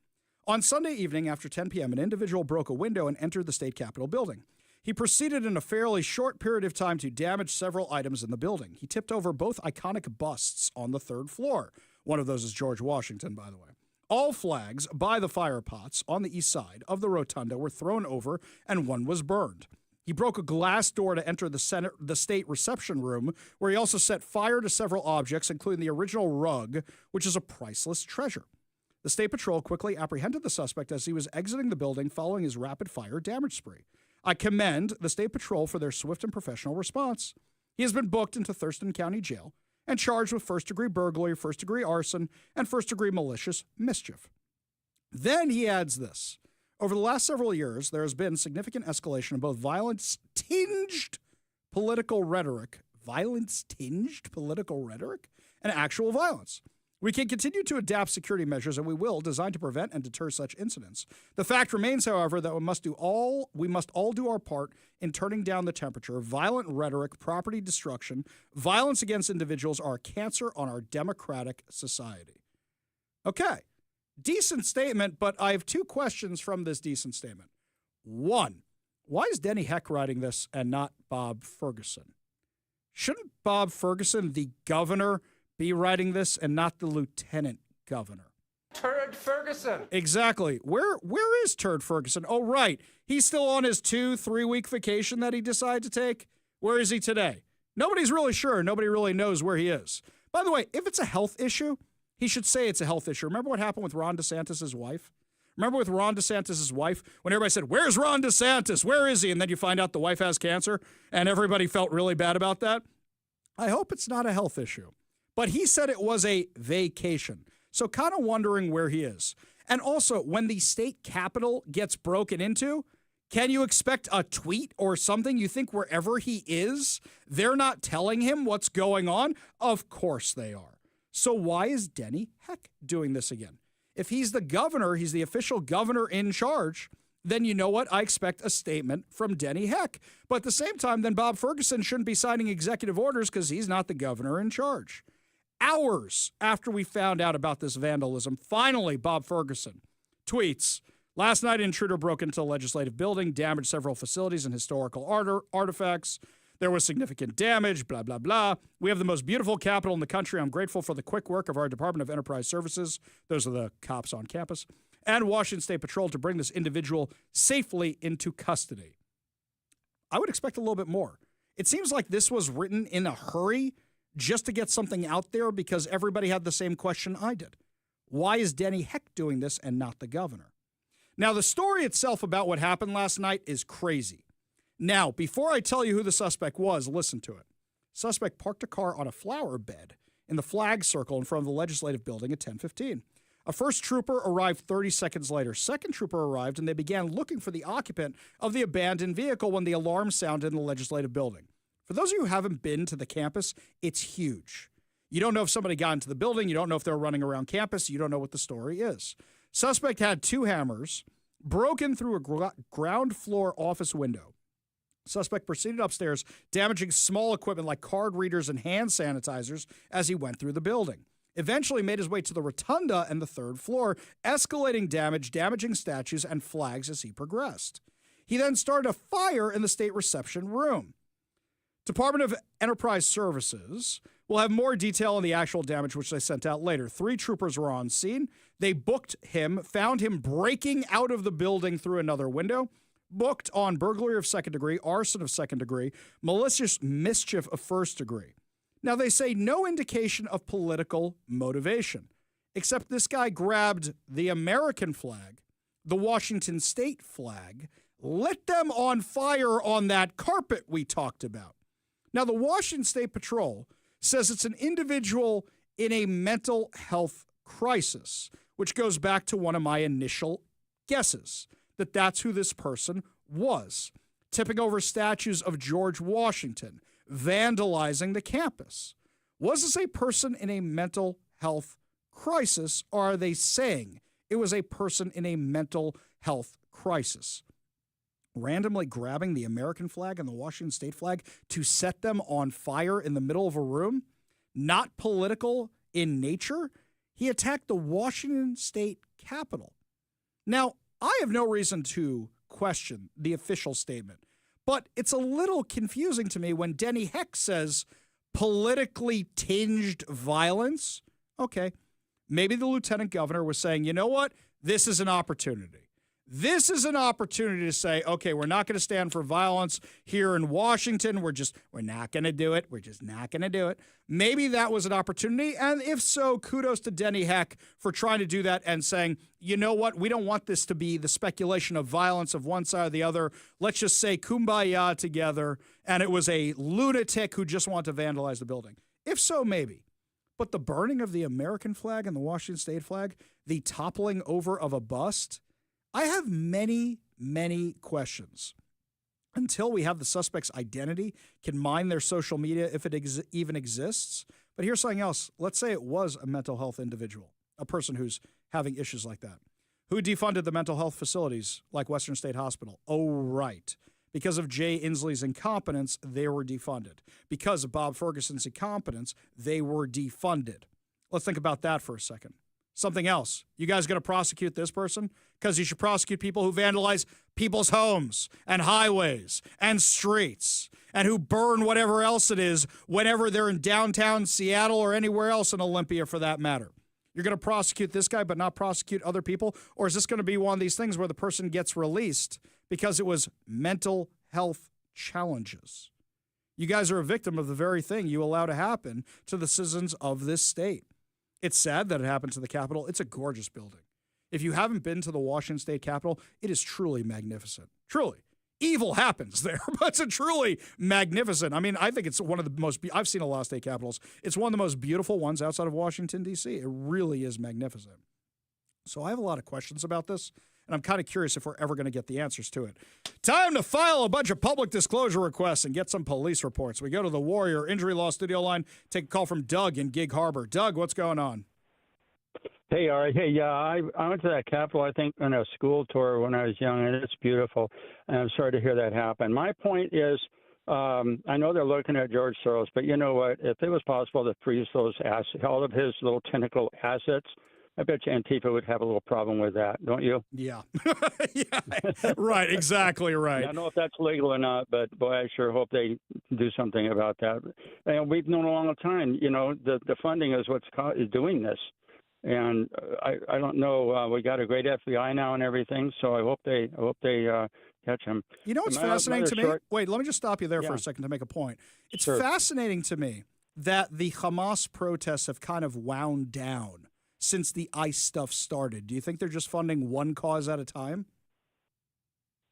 On Sunday evening after 10 p.m., an individual broke a window and entered the state capitol building. He proceeded in a fairly short period of time to damage several items in the building. He tipped over both iconic busts on the third floor. One of those is George Washington, by the way. All flags by the fire pots on the east side of the rotunda were thrown over, and one was burned. He broke a glass door to enter the state reception room, where he also set fire to several objects, including the original rug, which is a priceless treasure. The State Patrol quickly apprehended the suspect as he was exiting the building following his rapid-fire damage spree. I commend the State Patrol for their swift and professional response. He has been booked into Thurston County Jail and charged with first-degree burglary, first-degree arson, and first-degree malicious mischief. Then he adds this. Over the last several years, there has been significant escalation of both violence-tinged political rhetoric, and actual violence. We can continue to adapt security measures, and we will, designed to prevent and deter such incidents. The fact remains, however, that we must all do our part in turning down the temperature. Violent rhetoric, property destruction, violence against individuals are a cancer on our democratic society. Okay. Decent statement, but I have two questions from this decent statement. One, why is Denny Heck writing this and not Bob Ferguson? Shouldn't Bob Ferguson, the governor, be writing this and not the lieutenant governor? Turd Ferguson. Exactly. Where is Turd Ferguson? Oh, right. He's still on his 2-3 week vacation that he decided to take. Where is he today? Nobody's really sure. Nobody really knows where he is. By the way, if it's a health issue, he should say it's a health issue. Remember what happened with Ron DeSantis' wife? Remember with Ron DeSantis' wife when everybody said, "Where's Ron DeSantis? Where is he?" And then you find out the wife has cancer and everybody felt really bad about that. I hope it's not a health issue. But he said it was a vacation. So kind of wondering where he is. And also, when the state capitol gets broken into, can you expect a tweet or something? You think wherever he is, they're not telling him what's going on? Of course they are. So why is Denny Heck doing this again? If he's the governor, he's the official governor in charge, then you know what? I expect a statement from Denny Heck. But at the same time, then Bob Ferguson shouldn't be signing executive orders because he's not the governor in charge. Hours after we found out about this vandalism, finally Bob Ferguson tweets, "Last night, an intruder broke into the legislative building, damaged several facilities and historical artifacts. There was significant damage, blah, blah, blah. We have the most beautiful Capitol in the country. I'm grateful for the quick work of our Department of Enterprise Services," those are the cops on campus, "and Washington State Patrol to bring this individual safely into custody." I would expect a little bit more. It seems like this was written in a hurry just to get something out there because everybody had the same question I did. Why is Denny Heck doing this and not the governor? Now, the story itself about what happened last night is crazy. Now, before I tell you who the suspect was, listen to it. Suspect parked a car on a flower bed in the flag circle in front of the legislative building at 10:15. A first trooper arrived 30 seconds later. Second trooper arrived, and they began looking for the occupant of the abandoned vehicle when the alarm sounded in the legislative building. For those of you who haven't been to the campus, it's huge. You don't know if somebody got into the building. You don't know if they're running around campus. You don't know what the story is. Suspect had 2 hammers, broken through a ground floor office window. Suspect proceeded upstairs, damaging small equipment like card readers and hand sanitizers as he went through the building. Eventually made his way to the rotunda and the 3rd floor, escalating damage, damaging statues and flags as he progressed. He then started a fire in the state reception room. Department of Enterprise Services will have more detail on the actual damage, which they sent out later. 3 troopers were on scene. They booked him, found him breaking out of the building through another window, booked on burglary of 2nd degree, arson of 2nd degree, malicious mischief of 1st degree. Now, they say no indication of political motivation, except this guy grabbed the American flag, the Washington state flag, lit them on fire on that carpet we talked about. Now, the Washington State Patrol says it's an individual in a mental health crisis, which goes back to one of my initial guesses, that that's who this person was, tipping over statues of George Washington, vandalizing the campus. Was this a person in a mental health crisis, or are they saying it was a person in a mental health crisis? Randomly grabbing the American flag and the Washington state flag to set them on fire in the middle of a room? Not political in nature? He attacked the Washington state capitol. Now, I have no reason to question the official statement, but it's a little confusing to me when Denny Heck says politically tinged violence. Okay, Maybe the lieutenant governor was saying, you know what? This is an opportunity. This is an opportunity to say, okay, we're not going to stand for violence here in Washington. We're not going to do it. We're just not going to do it. Maybe that was an opportunity. And if so, kudos to Denny Heck for trying to do that and saying, you know what? We don't want this to be the speculation of violence of one side or the other. Let's just say kumbaya together. And it was a lunatic who just wanted to vandalize the building. If so, maybe. But the burning of the American flag and the Washington state flag, the toppling over of a bust, I have many, many questions. Until we have the suspect's identity, can mine their social media if it even exists. But here's something else. Let's say it was a mental health individual, a person who's having issues like that. Who defunded the mental health facilities like Western State Hospital? Oh, right. Because of Jay Inslee's incompetence, they were defunded. Because of Bob Ferguson's incompetence, they were defunded. Let's think about that for a second. Something else. You guys going to prosecute this person? Because you should prosecute people who vandalize people's homes and highways and streets and who burn whatever else it is whenever they're in downtown Seattle or anywhere else in Olympia for that matter. You're going to prosecute this guy but not prosecute other people? Or is this going to be one of these things where the person gets released because it was mental health challenges? You guys are a victim of the very thing you allow to happen to the citizens of this state. It's sad that it happened to the Capitol. It's a gorgeous building. If you haven't been to the Washington State Capitol, it is truly magnificent. Truly. Evil happens there, but it's a truly magnificent. I mean, I think it's one of the most, I've seen a lot of state capitals. It's one of the most beautiful ones outside of Washington, D.C. It really is magnificent. So I have a lot of questions about this, and I'm kind of curious if we're ever going to get the answers to it. Time to file a bunch of public disclosure requests and get some police reports. We go to the Warrior Injury Law Studio line, take a call from Doug in Gig Harbor. Doug, what's going on? Hey, Ari. Hey, yeah, I went to that Capitol, I think, on a school tour when I was young, and it's beautiful. And I'm sorry to hear that happen. My point is, I know they're looking at George Soros, but you know what? If it was possible to freeze those all of his little tentacle assets, I bet you Antifa would have a little problem with that, don't you? Yeah. Yeah. Right. Exactly right. I don't know if that's legal or not, but boy, I sure hope they do something about that. And we've known a long time, you know, the funding is is doing this. And I don't know. We got a great FBI now and everything, so I hope they catch him. You know what's fascinating to me? Wait, let me just stop you there for a second to make a point. It's fascinating to me that the Hamas protests have kind of wound down since the ICE stuff started. Do you think they're just funding one cause at a time?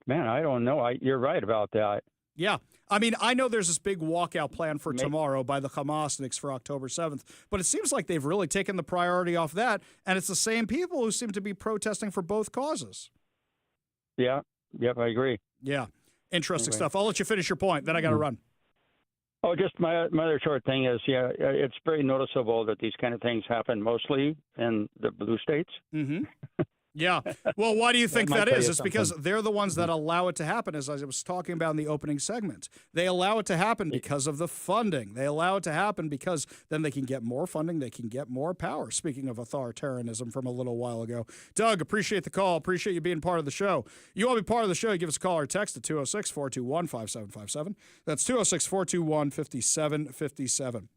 Man, I don't know. You're right about that. Yeah. I mean, I know there's this big walkout plan for tomorrow by the Hamasniks for October 7th, but it seems like they've really taken the priority off that, and it's the same people who seem to be protesting for both causes. Yeah. Yep, I agree. Yeah. Interesting stuff. I'll let you finish your point, then I got to run. Oh, just my other short thing is, yeah, it's very noticeable that these kind of things happen mostly in the blue states. Mm-hmm. Yeah. Well, why do you think that is? It's because they're the ones that allow it to happen, as I was talking about in the opening segment. They allow it to happen because of the funding. They allow it to happen because then they can get more funding. They can get more power. Speaking of authoritarianism from a little while ago. Doug, appreciate the call. Appreciate you being part of the show. You want to be part of the show, you give us a call or text at 206-421-5757. That's 206-421-5757.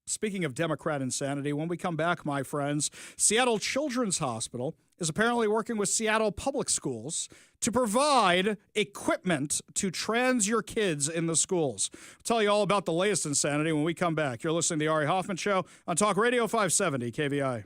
Speaking of Democrat insanity, when we come back, my friends, Seattle Children's Hospital is apparently working with Seattle Public Schools to provide equipment to trans your kids in the schools. I'll tell you all about the latest insanity when we come back. You're listening to the Ari Hoffman Show on Talk Radio 570 KVI.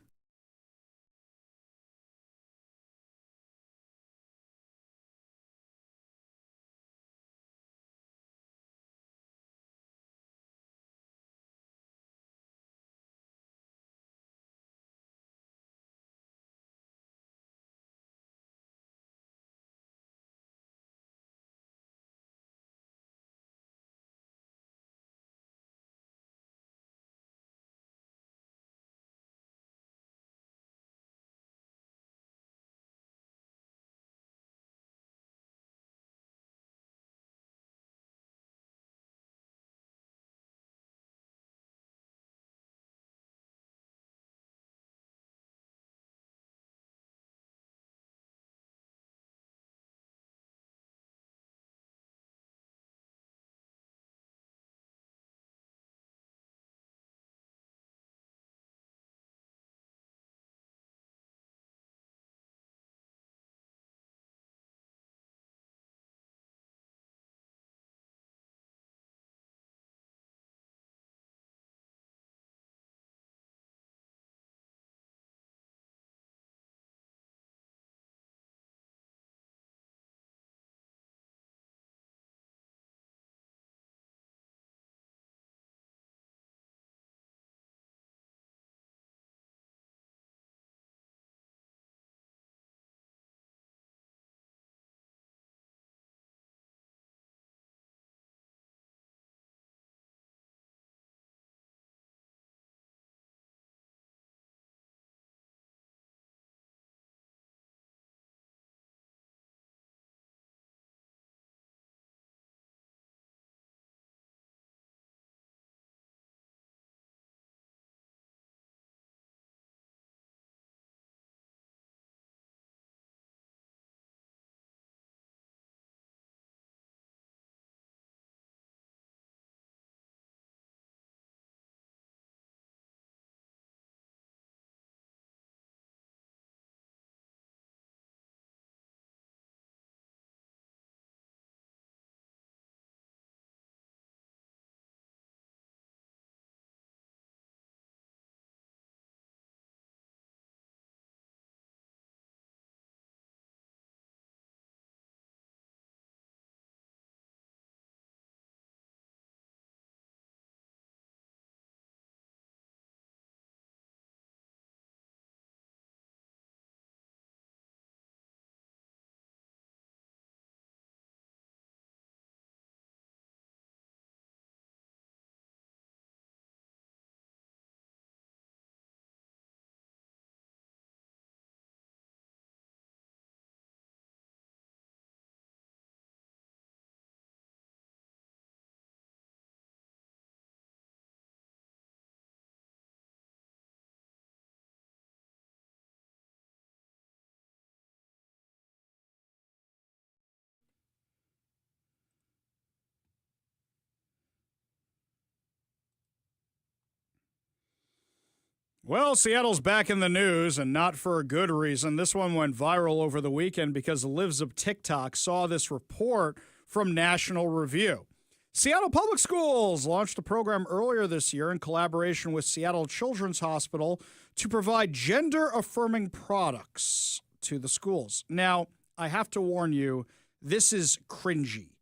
Well, Seattle's back in the news, and not for a good reason. This one went viral over the weekend because the Lives of TikTok saw this report from National Review. Seattle Public Schools launched a program earlier this year in collaboration with Seattle Children's Hospital to provide gender-affirming products to the schools. Now, I have to warn you, this is cringy.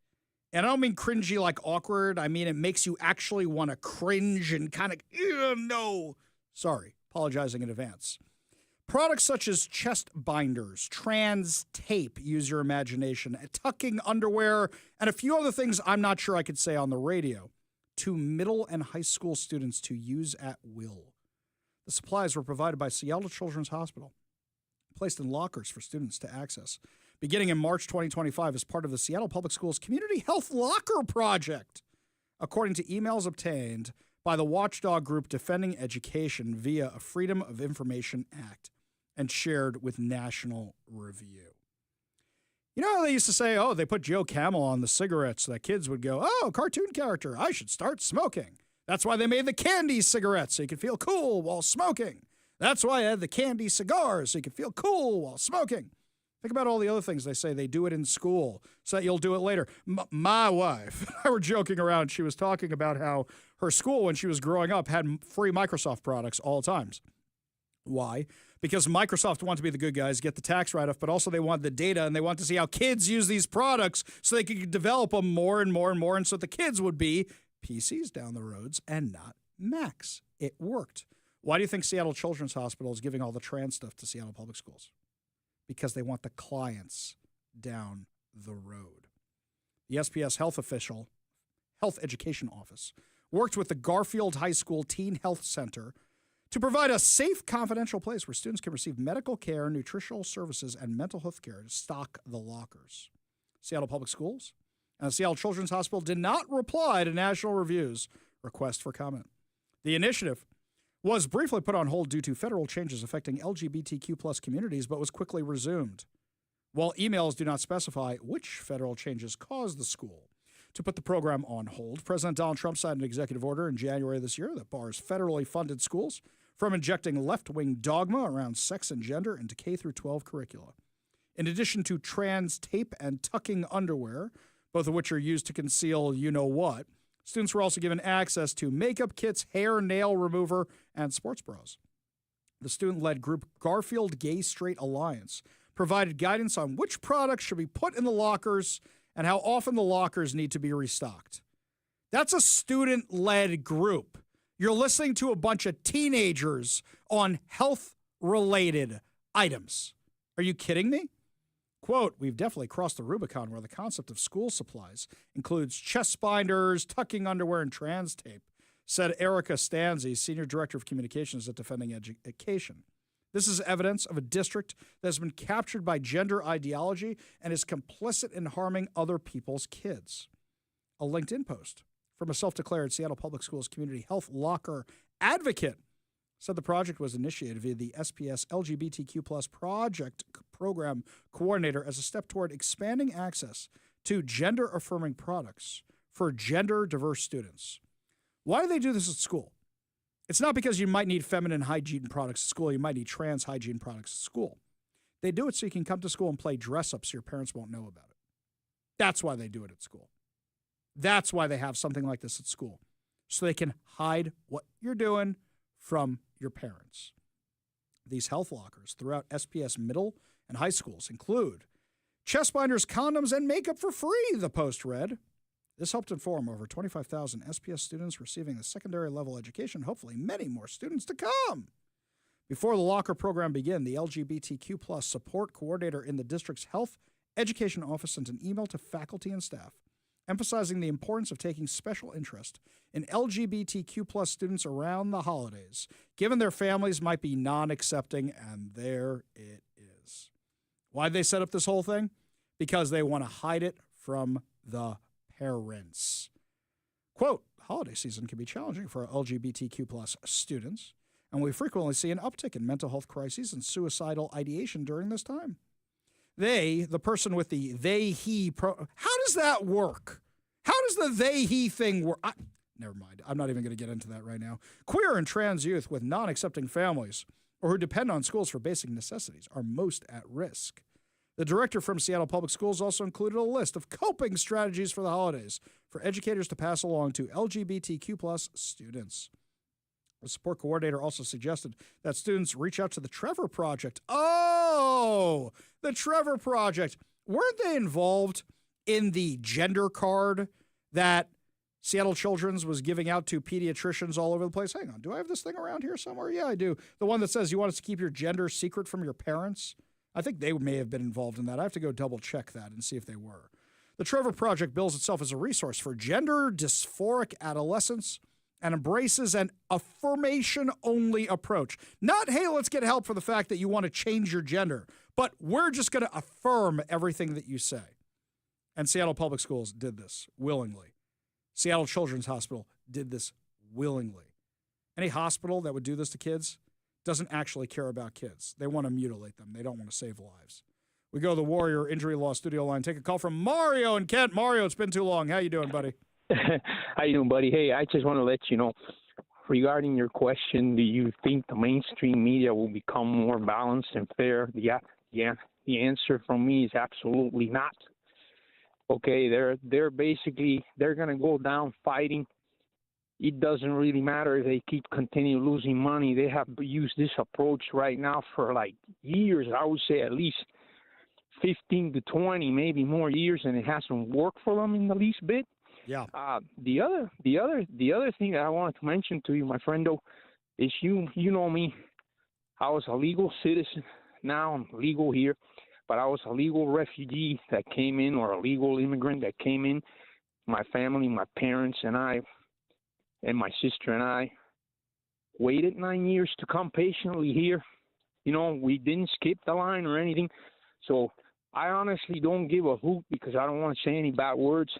And I don't mean cringy like awkward. I mean it makes you actually want to cringe and kind of, no. Sorry, apologizing in advance. Products such as chest binders, trans tape, use your imagination, tucking underwear, and a few other things I'm not sure I could say on the radio, to middle and high school students to use at will. The supplies were provided by Seattle Children's Hospital, placed in lockers for students to access, beginning in March 2025 as part of the Seattle Public Schools Community Health Locker Project, according to emails obtained by the watchdog group Defending Education via a Freedom of Information Act and shared with National Review. You know how they used to say, oh, they put Joe Camel on the cigarettes so that kids would go, oh, cartoon character, I should start smoking. That's why they made the candy cigarettes so you could feel cool while smoking. That's why I had the candy cigars so you could feel cool while smoking. Think about all the other things they say. They do it in school so that you'll do it later. My wife, I were joking around. She was talking about how her school, when she was growing up, had free Microsoft products all the times. Why? Because Microsoft wanted to be the good guys, get the tax write-off, but also they wanted the data, and they wanted to see how kids use these products so they could develop them more and more and more, and so the kids would be PCs down the roads and not Macs. It worked. Why do you think Seattle Children's Hospital is giving all the trans stuff to Seattle Public Schools? Because they want the clients down the road. The SPS Health Education Office worked with the Garfield High School Teen Health Center to provide a safe, confidential place where students can receive medical care, nutritional services, and mental health care to stock the lockers. Seattle Public Schools and the Seattle Children's Hospital did not reply to National Review's request for comment. The initiative was briefly put on hold due to federal changes affecting LGBTQ plus communities, but was quickly resumed. While emails do not specify which federal changes caused the school to put the program on hold, President Donald Trump signed an executive order in January this year that bars federally funded schools from injecting left-wing dogma around sex and gender into K-12 curricula. In addition to trans tape and tucking underwear, both of which are used to conceal you-know-what, students were also given access to makeup kits, hair, nail remover, and sports bras. The student-led group Garfield Gay Straight Alliance provided guidance on which products should be put in the lockers and how often the lockers need to be restocked. That's a student-led group. You're listening to a bunch of teenagers on health-related items. Are you kidding me? Quote, we've definitely crossed the Rubicon where the concept of school supplies includes chest binders, tucking underwear, and trans tape, said Erica Stanzi, Senior Director of Communications at Defending Education. This is evidence of a district that has been captured by gender ideology and is complicit in harming other people's kids. A LinkedIn post from a self-declared Seattle Public Schools Community Health Locker advocate said the project was initiated via the SPS LGBTQ plus project program coordinator as a step toward expanding access to gender-affirming products for gender-diverse students. Why do they do this at school? It's not because you might need feminine hygiene products at school. You might need trans hygiene products at school. They do it so you can come to school and play dress-up so your parents won't know about it. That's why they do it at school. That's why they have something like this at school, so they can hide what you're doing from your parents. These health lockers throughout SPS middle and high schools include chest binders, condoms, and makeup for free, the Post read. This helped inform over 25,000 SPS students receiving a secondary level education, hopefully many more students to come. Before the locker program began, the LGBTQ plus support coordinator in the district's health education office sent an email to faculty and staff emphasizing the importance of taking special interest in LGBTQ plus students around the holidays, given their families might be non-accepting, and there it is. Why'd they set up this whole thing? Because they want to hide it from the parents. Quote, holiday season can be challenging for LGBTQ plus students, and we frequently see an uptick in mental health crises and suicidal ideation during this time. The person with the they-he, how does that work? How does the they-he thing work? never mind. I'm not even going to get into that right now. Queer and trans youth with non-accepting families or who depend on schools for basic necessities are most at risk. The director from Seattle Public Schools also included a list of coping strategies for the holidays for educators to pass along to LGBTQ+ students. The support coordinator also suggested that students reach out to the Trevor Project. Oh, the Trevor Project. Weren't they involved in the gender card that Seattle Children's was giving out to pediatricians all over the place? Hang on, do I have this thing around here somewhere? Yeah, I do. The one that says you want us to keep your gender secret from your parents? I think they may have been involved in that. I have to go double check that and see if they were. The Trevor Project bills itself as a resource for gender dysphoric adolescents and embraces an affirmation-only approach. Not, hey, let's get help for the fact that you want to change your gender, but we're just going to affirm everything that you say. And Seattle Public Schools did this willingly. Seattle Children's Hospital did this willingly. Any hospital that would do this to kids doesn't actually care about kids. They want to mutilate them. They don't want to save lives. We go to the Warrior Injury Law studio line. Take a call from Mario in Kent. Mario, it's been too long. How you doing, buddy? How you doing, buddy? Hey, I just want to let you know, regarding your question, do you think the mainstream media will become more balanced and fair? The answer from me is absolutely not. Okay, they're basically, they're going to go down fighting. It doesn't really matter if they continue losing money. They have used this approach right now for like years. I would say at least 15 to 20, maybe more years, and it hasn't worked for them in the least bit. Yeah. The other thing that I wanted to mention to you, my friendo, is you know me. I was a legal citizen. Now I'm legal here, but I was a legal refugee that came in, or a legal immigrant that came in. My family, my parents, and I, and my sister and I waited 9 years to come patiently here. You know, we didn't skip the line or anything. So I honestly don't give a hoot, because I don't want to say any bad words,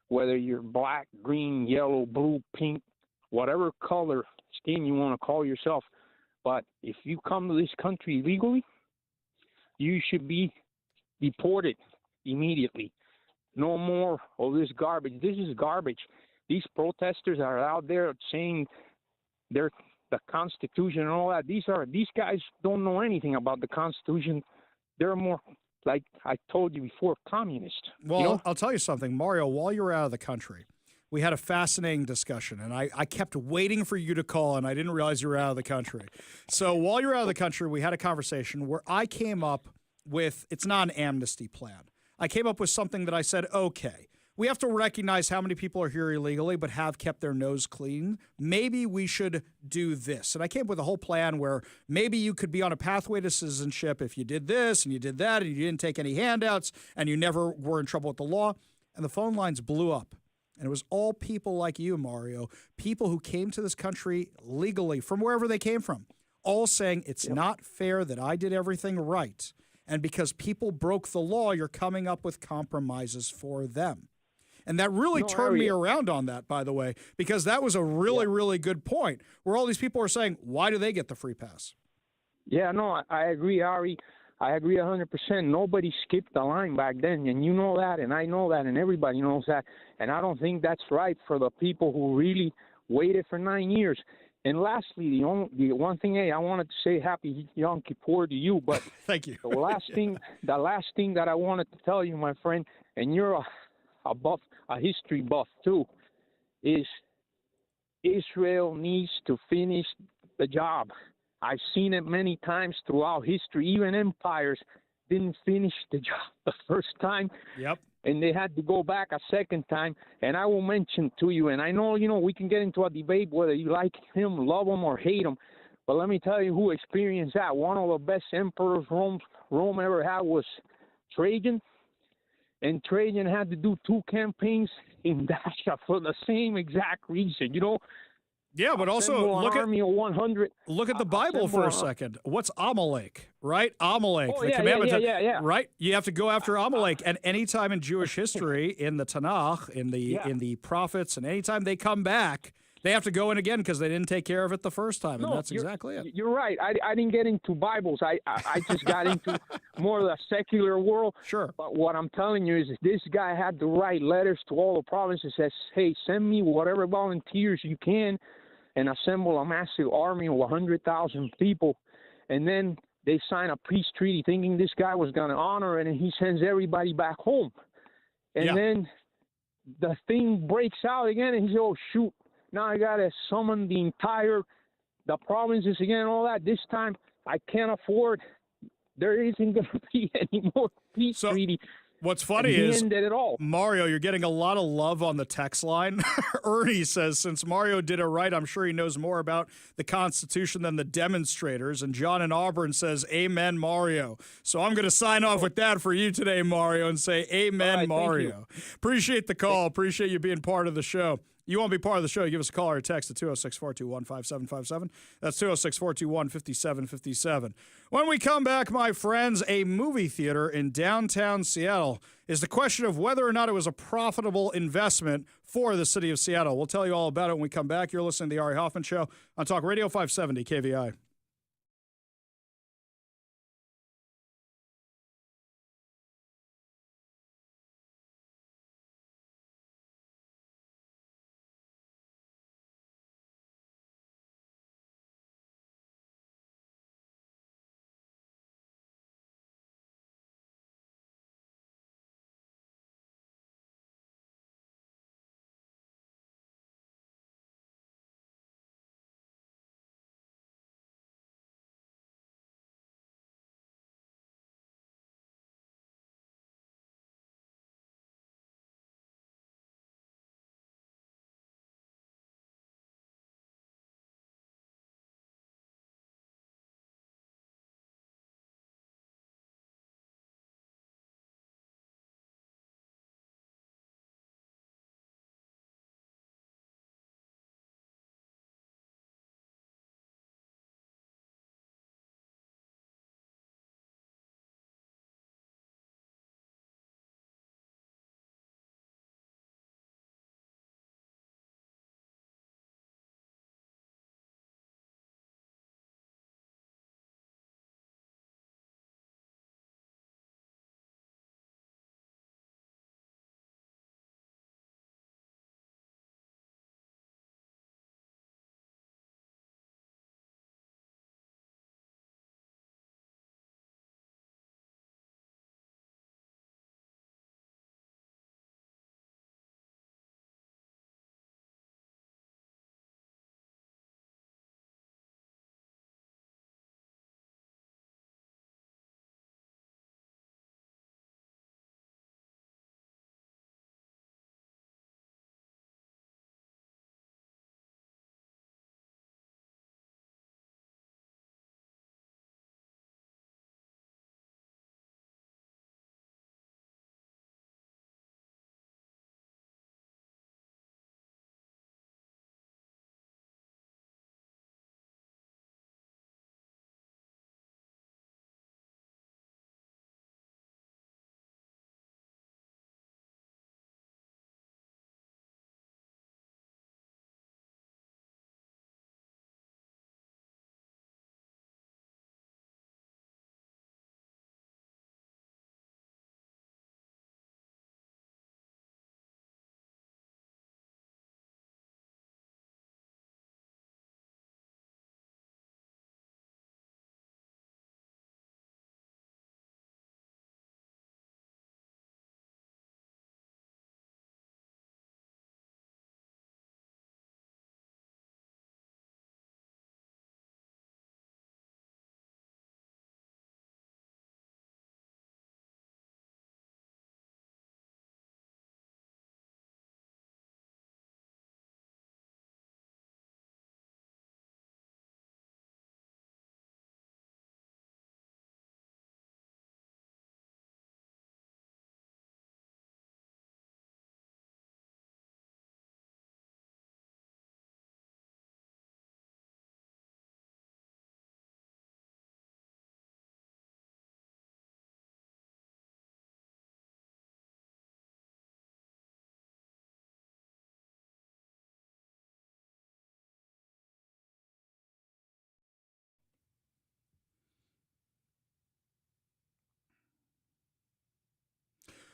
whether you're black, green, yellow, blue, pink, whatever color skin you want to call yourself. But if you come to this country illegally, you should be deported immediately. No more of this garbage. This is garbage. These protesters are out there saying they're the Constitution and all that. These guys don't know anything about the Constitution. They're more, like I told you before, communist. Well, you know? I'll tell you something, Mario. While you were out of the country, we had a fascinating discussion, and I kept waiting for you to call, and I didn't realize you were out of the country. So while you were out of the country, we had a conversation where I came up with, it's not an amnesty plan. I came up with something that I said, okay, we have to recognize how many people are here illegally but have kept their nose clean. Maybe we should do this. And I came up with a whole plan where maybe you could be on a pathway to citizenship if you did this and you did that and you didn't take any handouts and you never were in trouble with the law. And the phone lines blew up. And it was all people like you, Mario, people who came to this country legally from wherever they came from, all saying it's not fair that I did everything right. And because people broke the law, you're coming up with compromises for them. And that really turned me around on that, by the way, because that was a really, really good point where all these people are saying, why do they get the free pass? Yeah, no, I agree, Ari. I agree 100%. Nobody skipped the line back then, and you know that, and I know that, and everybody knows that. And I don't think that's right for the people who really waited for 9 years. And lastly, the one thing, hey, I wanted to say Happy Yom Kippur to you, but thank you. the last thing that I wanted to tell you, my friend, and you're a history buff too, is Israel needs to finish the job. I've seen it many times throughout history. Even empires didn't finish the job the first time. Yep. And they had to go back a second time. And I will mention to you, and I know, we can get into a debate whether you like him, love him, or hate him. But let me tell you who experienced that. One of the best emperors Rome ever had was Trajan. And Trajan had to do 2 campaigns in Dacia for the same exact reason, Yeah, but also look at army of 100. Look at the Bible for a second. What's Amalek, right? Amalek, the commandment, yeah. right? You have to go after Amalek, and any time in Jewish history, in the Tanakh, in the prophets, and anytime they come back, They have to go in again because they didn't take care of it the first time, and No, that's exactly it. You're right. I didn't get into Bibles. I just got into more of the secular world. Sure. But what I'm telling you is this guy had to write letters to all the provinces that says, hey, send me whatever volunteers you can and assemble a massive army of 100,000 people. And then they sign a peace treaty thinking this guy was going to honor it, and he sends everybody back home. And then the thing breaks out again, and he says, oh, shoot, now I got to summon the provinces again and all that. This time I can't afford. There isn't going to be any more peace treaty. What's funny He is, ended it all. Mario, you're getting a lot of love on the text line. Ernie says, since Mario did it right, I'm sure he knows more about the Constitution than the demonstrators. And John in Auburn says, amen, Mario. So I'm going to sign off with that for you today, Mario, and say, amen, right, Mario. Appreciate the call. Appreciate you being part of the show. You want to be part of the show, give us a call or a text at 206-421-5757. That's 206-421-5757. When we come back, my friends, a movie theater in downtown Seattle is the question of whether or not it was a profitable investment for the city of Seattle. We'll tell you all about it when we come back. You're listening to The Ari Hoffman Show on Talk Radio 570 KVI.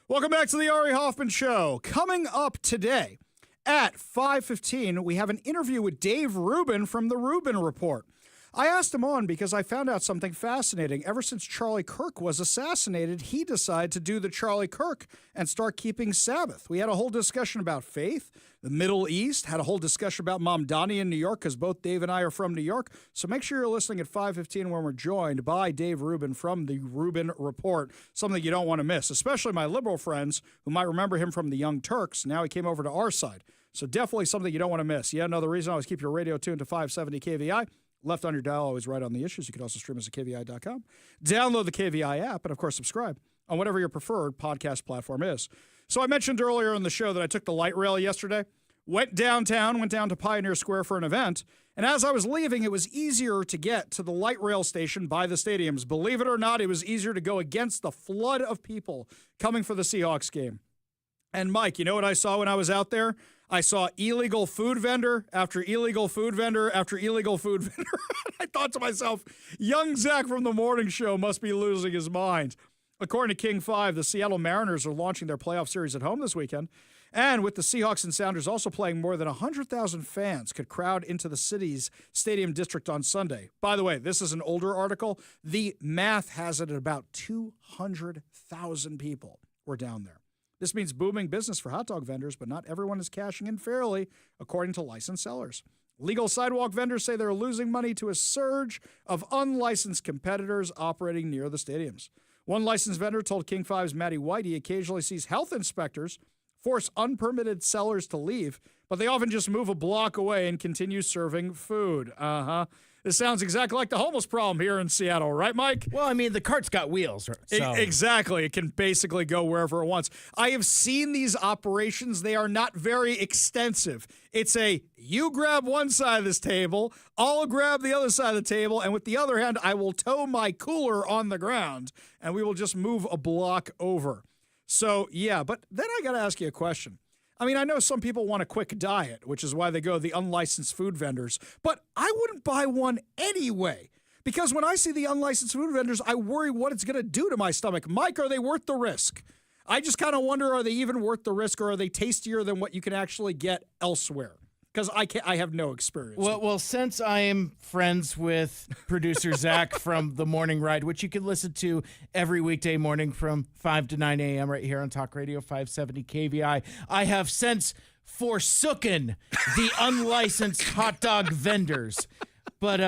Welcome back to the Ari Hoffman Show. Coming up today at 5:15, we have an interview with Dave Rubin from the Rubin Report. I asked him on because I found out something fascinating. Ever since Charlie Kirk was assassinated, he decided to do the Charlie Kirk and start keeping Sabbath. We had a whole discussion about faith, the Middle East, had a whole discussion about Mamdani in New York, because both Dave and I are from New York. So make sure you're listening at 5:15 when we're joined by Dave Rubin from the Rubin Report, something you don't want to miss, especially my liberal friends who might remember him from the Young Turks. Now he came over to our side. So definitely something you don't want to miss. Yeah, another reason always keep your radio tuned to 570 KVI. Left on your dial, always right on the issues. You can also stream us at KVI.com. Download the KVI app, and, of course, subscribe on whatever your preferred podcast platform is. So I mentioned earlier in the show that I took the light rail yesterday, went down to Pioneer Square for an event, and as I was leaving, it was easier to get to the light rail station by the stadiums. Believe it or not, it was easier to go against the flood of people coming for the Seahawks game. And, Mike, you know what I saw when I was out there? I saw illegal food vendor after illegal food vendor after illegal food vendor. I thought to myself, young Zach from the morning show must be losing his mind. According to King 5, the Seattle Mariners are launching their playoff series at home this weekend. And with the Seahawks and Sounders also playing, more than 100,000 fans could crowd into the city's stadium district on Sunday. By the way, this is an older article. The math has it at about 200,000 people were down there. This means booming business for hot dog vendors, but not everyone is cashing in fairly, according to licensed sellers. Legal sidewalk vendors say they're losing money to a surge of unlicensed competitors operating near the stadiums. One licensed vendor told King 5's Matty White he occasionally sees health inspectors force unpermitted sellers to leave, but they often just move a block away and continue serving food. This sounds exactly like the homeless problem here in Seattle, right, Mike? Well, I mean, the cart's got wheels. So. Exactly. It can basically go wherever it wants. I have seen these operations. They are not very extensive. It's you grab one side of this table, I'll grab the other side of the table, and with the other hand, I will tow my cooler on the ground, and we will just move a block over. So, yeah, but then I got to ask you a question. I mean, I know some people want a quick diet, which is why they go to the unlicensed food vendors, but I wouldn't buy one anyway, because when I see the unlicensed food vendors, I worry what it's going to do to my stomach. Mike, are they worth the risk? I just kind of wonder, are they even worth the risk, or are they tastier than what you can actually get elsewhere? Because I have no experience. Well, since I am friends with producer Zach from The Morning Ride, which you can listen to every weekday morning from 5 to 9 a.m. right here on Talk Radio 570 KVI, I have since forsooken the unlicensed hot dog vendors. But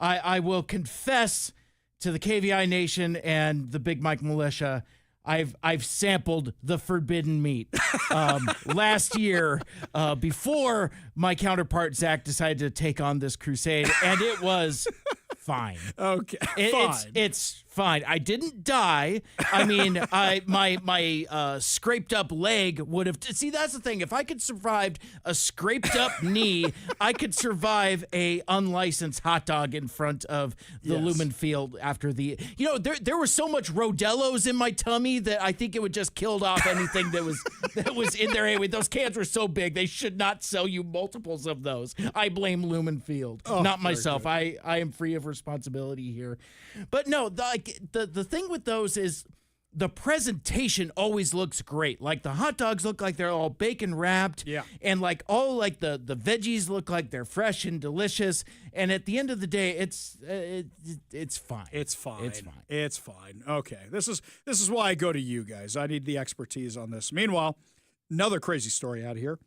I will confess to the KVI Nation and the Big Mike Militia, I've sampled the forbidden meat. Last year, before my counterpart Zach decided to take on this crusade, and it was fine. Okay, it's fine. I didn't die. I mean, my scraped up leg would have. See, that's the thing. If I could survive a scraped up knee, I could survive a unlicensed hot dog in front of the Lumen Field after the. You know, there was so much Rodellos in my tummy that I think it would just killed off anything that was in there. Anyway, those cans were so big they should not sell you multiples of those. I blame Lumen Field, not myself. I am free of responsibility here, but no, the thing with those is the presentation always looks great. Like the hot dogs look like they're all bacon wrapped, and like all like the veggies look like they're fresh and delicious. And at the end of the day, it's fine. It's fine. Okay, this is why I go to you guys. I need the expertise on this. Meanwhile, another crazy story out here: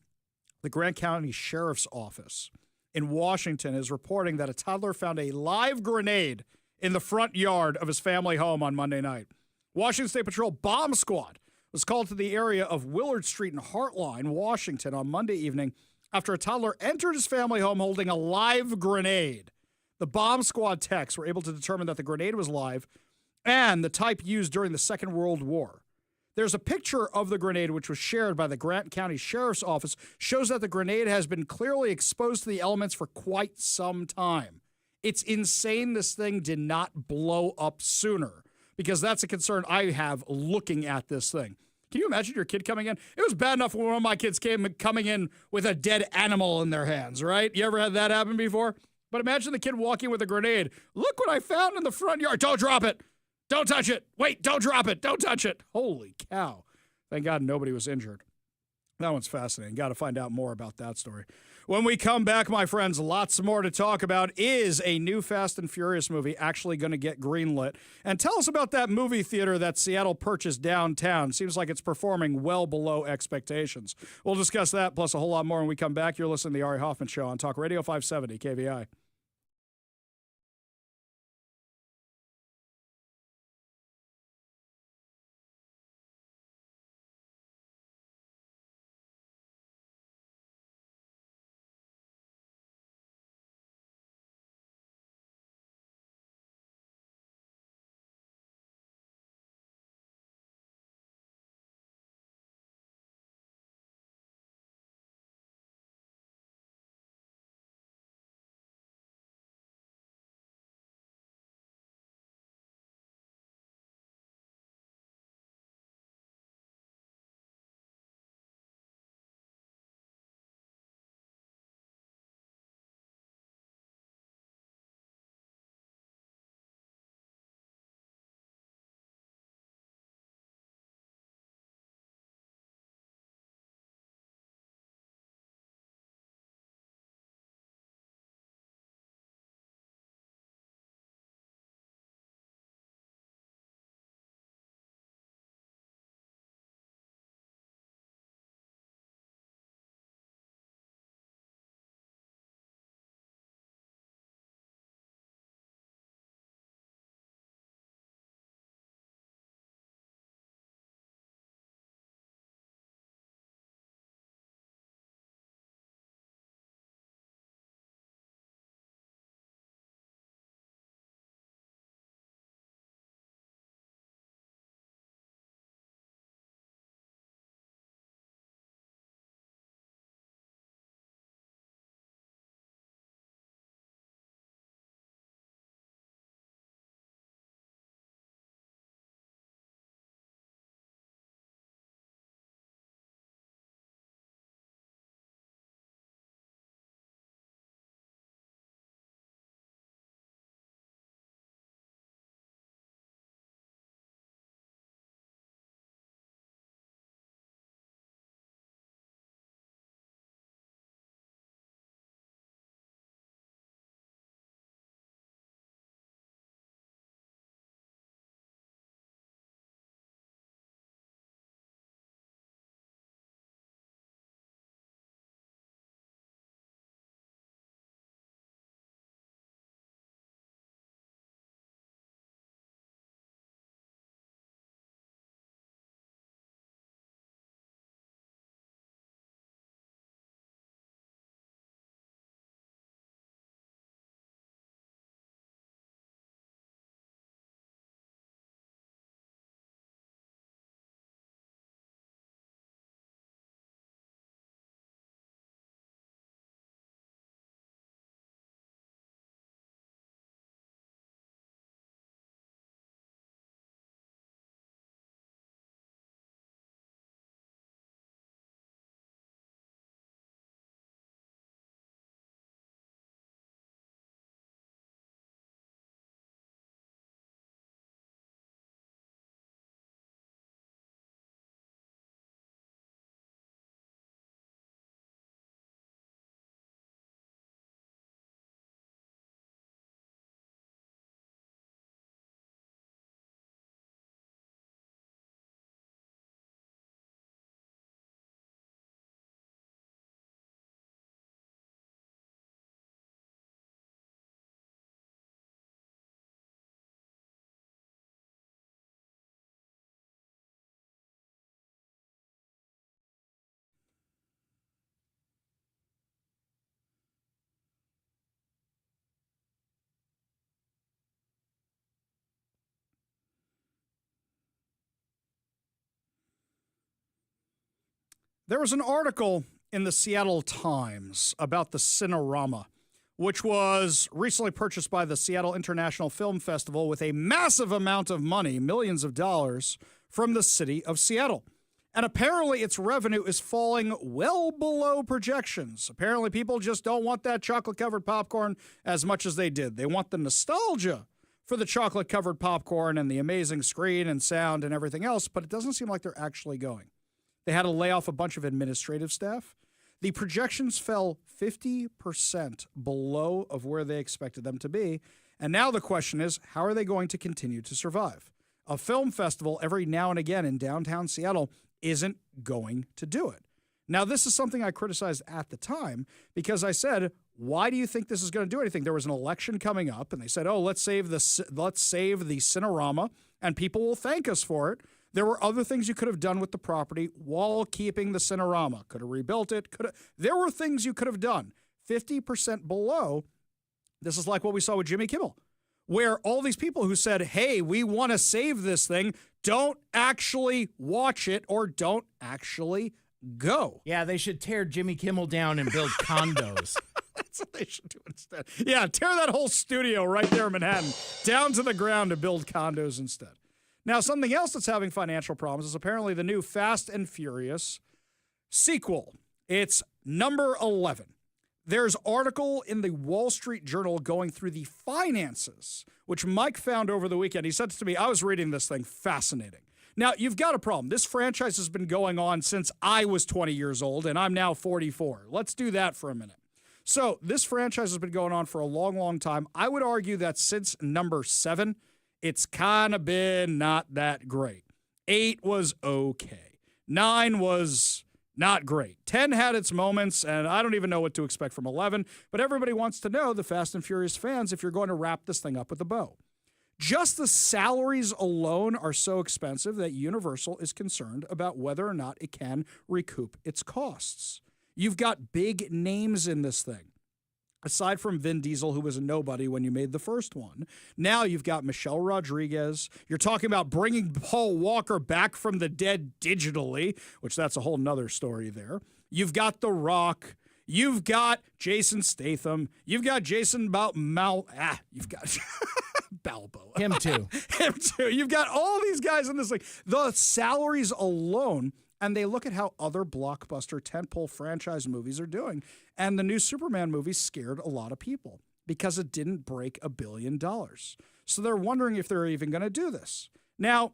the Grant County Sheriff's Office in Washington is reporting that a toddler found a live grenade in the front yard of his family home on Monday night. Washington State Patrol Bomb Squad was called to the area of Willard Street in Heartline, Washington on Monday evening after a toddler entered his family home holding a live grenade. The Bomb Squad techs were able to determine that the grenade was live and the type used during the Second World War. There's a picture of the grenade which was shared by the Grant County Sheriff's Office, shows that the grenade has been clearly exposed to the elements for quite some time. It's insane this thing did not blow up sooner, because that's a concern I have looking at this thing. Can you imagine your kid coming in? It was bad enough when one of my kids coming in with a dead animal in their hands, right? You ever had that happen before? But imagine the kid walking with a grenade. Look what I found in the front yard. Don't drop it. Don't touch it. Wait, don't drop it. Don't touch it. Holy cow. Thank God nobody was injured. That one's fascinating. Got to find out more about that story. When we come back, my friends, lots more to talk about. Is a new Fast and Furious movie actually going to get greenlit? And tell us about that movie theater that Seattle purchased downtown. Seems like it's performing well below expectations. We'll discuss that plus a whole lot more when we come back. You're listening to the Ari Hoffman Show on Talk Radio 570 KVI. There was an article in the Seattle Times about the Cinerama, which was recently purchased by the Seattle International Film Festival with a massive amount of money, millions of dollars, from the city of Seattle. And apparently its revenue is falling well below projections. Apparently people just don't want that chocolate-covered popcorn as much as they did. They want the nostalgia for the chocolate-covered popcorn and the amazing screen and sound and everything else, but it doesn't seem like they're actually going. They had to lay off a bunch of administrative staff. The projections fell 50% below of where they expected them to be. And now the question is, how are they going to continue to survive? A film festival every now and again in downtown Seattle isn't going to do it. Now, this is something I criticized at the time because I said, why do you think this is going to do anything? There was an election coming up, and they said, oh, let's save the Cinerama, and people will thank us for it. There were other things you could have done with the property while keeping the Cinerama. Could have rebuilt it. There were things you could have done. 50% below, this is like what we saw with Jimmy Kimmel, where all these people who said, hey, we want to save this thing, don't actually watch it or don't actually go. Yeah, they should tear Jimmy Kimmel down and build condos. That's what they should do instead. Yeah, tear that whole studio right there in Manhattan down to the ground and build condos instead. Now, something else that's having financial problems is apparently the new Fast and Furious sequel. It's number 11. There's article in the Wall Street Journal going through the finances, which Mike found over the weekend. He said to me, I was reading this thing, fascinating. Now, you've got a problem. This franchise has been going on since I was 20 years old, and I'm now 44. Let's do that for a minute. So this franchise has been going on for a long, long time. I would argue that since number 7, it's kind of been not that great. 8 was okay. 9 was not great. 10 had its moments, and I don't even know what to expect from 11, but everybody wants to know, the Fast and Furious fans, if you're going to wrap this thing up with a bow. Just the salaries alone are so expensive that Universal is concerned about whether or not it can recoup its costs. You've got big names in this thing. Aside from Vin Diesel, who was a nobody when you made the first one, now you've got Michelle Rodriguez. You're talking about bringing Paul Walker back from the dead digitally, which that's a whole nother story there. You've got The Rock. You've got Jason Statham. You've got Jason you've got Balboa. Him too. Him too. You've got all these guys in this thing. The salaries alone, and they look at how other blockbuster tentpole franchise movies are doing. And the new Superman movie scared a lot of people because it didn't break $1 billion. So they're wondering if they're even going to do this. Now,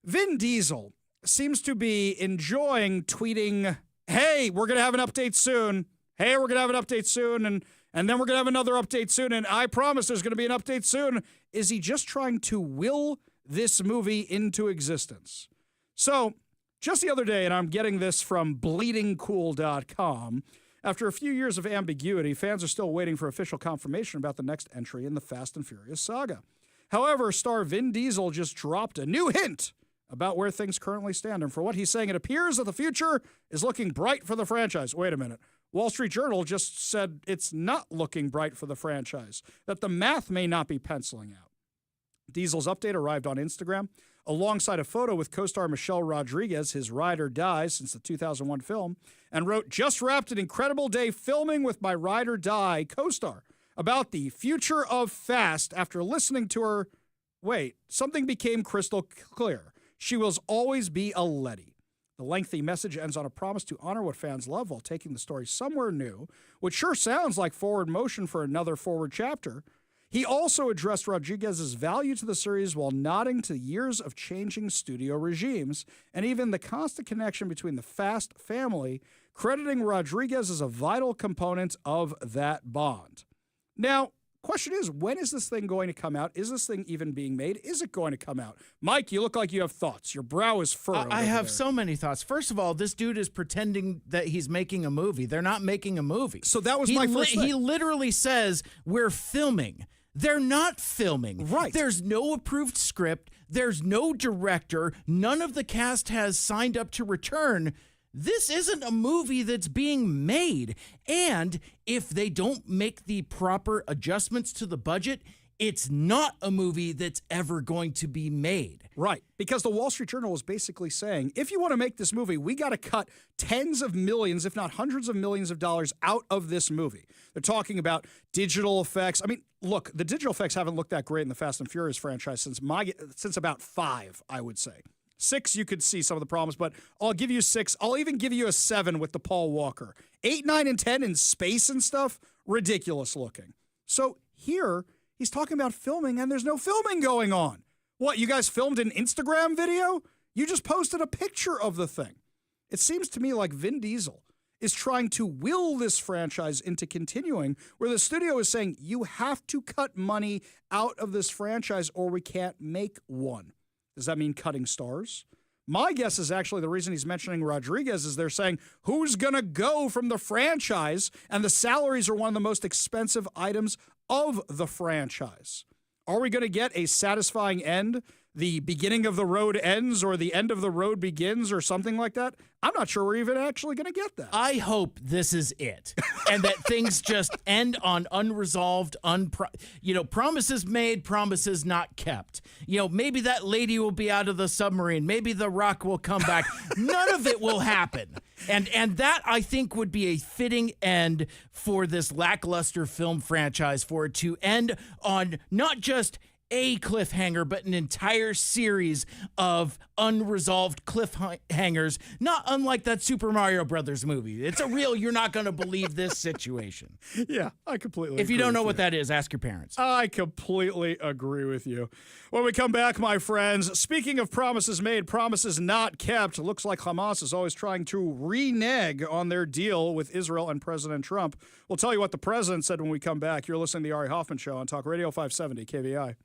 Vin Diesel seems to be enjoying tweeting, hey, we're going to have an update soon. Hey, we're going to have an update soon. And then we're going to have another update soon. And I promise there's going to be an update soon. Is he just trying to will this movie into existence? So just the other day, and I'm getting this from bleedingcool.com, after a few years of ambiguity, fans are still waiting for official confirmation about the next entry in the Fast and Furious saga. However, star Vin Diesel just dropped a new hint about where things currently stand. And for what he's saying, it appears that the future is looking bright for the franchise. Wait a minute. Wall Street Journal just said it's not looking bright for the franchise, that the math may not be penciling out. Diesel's update arrived on Instagram alongside a photo with co-star Michelle Rodriguez, his ride or die since the 2001 film, and wrote, just wrapped an incredible day filming with my ride or die co-star about the future of Fast. After listening to her, something became crystal clear. She will always be a Letty. The lengthy message ends on a promise to honor what fans love while taking the story somewhere new, which sure sounds like forward motion for another forward chapter. He also addressed Rodriguez's value to the series while nodding to years of changing studio regimes and even the constant connection between the Fast family, crediting Rodriguez as a vital component of that bond. Now, question is, when is this thing going to come out? Is this thing even being made? Is it going to come out? Mike, you look like you have thoughts. Your brow is furrowed. I have so many thoughts. First of all, this dude is pretending that he's making a movie. They're not making a movie. So that was my first thing. He literally says, we're filming. They're not filming. Right. There's no approved script. There's no director. None of the cast has signed up to return. This isn't a movie that's being made. And if they don't make the proper adjustments to the budget, it's not a movie that's ever going to be made. Right, because the Wall Street Journal was basically saying, if you want to make this movie, we got to cut tens of millions, if not hundreds of millions of dollars out of this movie. They're talking about digital effects. I mean, look, the digital effects haven't looked that great in the Fast and Furious franchise since about 5, I would say. 6, you could see some of the problems, but I'll give you 6. I'll even give you a 7 with the Paul Walker. 8, 9, and 10 in space and stuff, ridiculous looking. So here, he's talking about filming, and there's no filming going on. What, you guys filmed an Instagram video? You just posted a picture of the thing. It seems to me like Vin Diesel is trying to will this franchise into continuing, where the studio is saying, you have to cut money out of this franchise or we can't make one. Does that mean cutting stars? My guess is actually the reason he's mentioning Rodriguez is they're saying, who's going to go from the franchise? And the salaries are one of the most expensive items of the franchise. Are we going to get a satisfying end? The beginning of the road ends or the end of the road begins or something like that? I'm not sure we're even actually going to get that. I hope this is it, and that things just end on unresolved, promises made, promises not kept. Maybe that lady will be out of the submarine. Maybe The Rock will come back. None of it will happen. And that, I think, would be a fitting end for this lackluster film franchise, for it to end on not just a cliffhanger, but an entire series of unresolved cliffhangers, not unlike that Super Mario Brothers movie. It's a real, you're not going to believe this situation. Yeah, I completely If you agree don't know with what that is, ask your parents. I completely agree with you. When we come back, my friends, speaking of promises made, promises not kept, looks like Hamas is always trying to renege on their deal with Israel and President Trump. We'll tell you what the president said when we come back. You're listening to The Ari Hoffman Show on Talk Radio 570 KVI.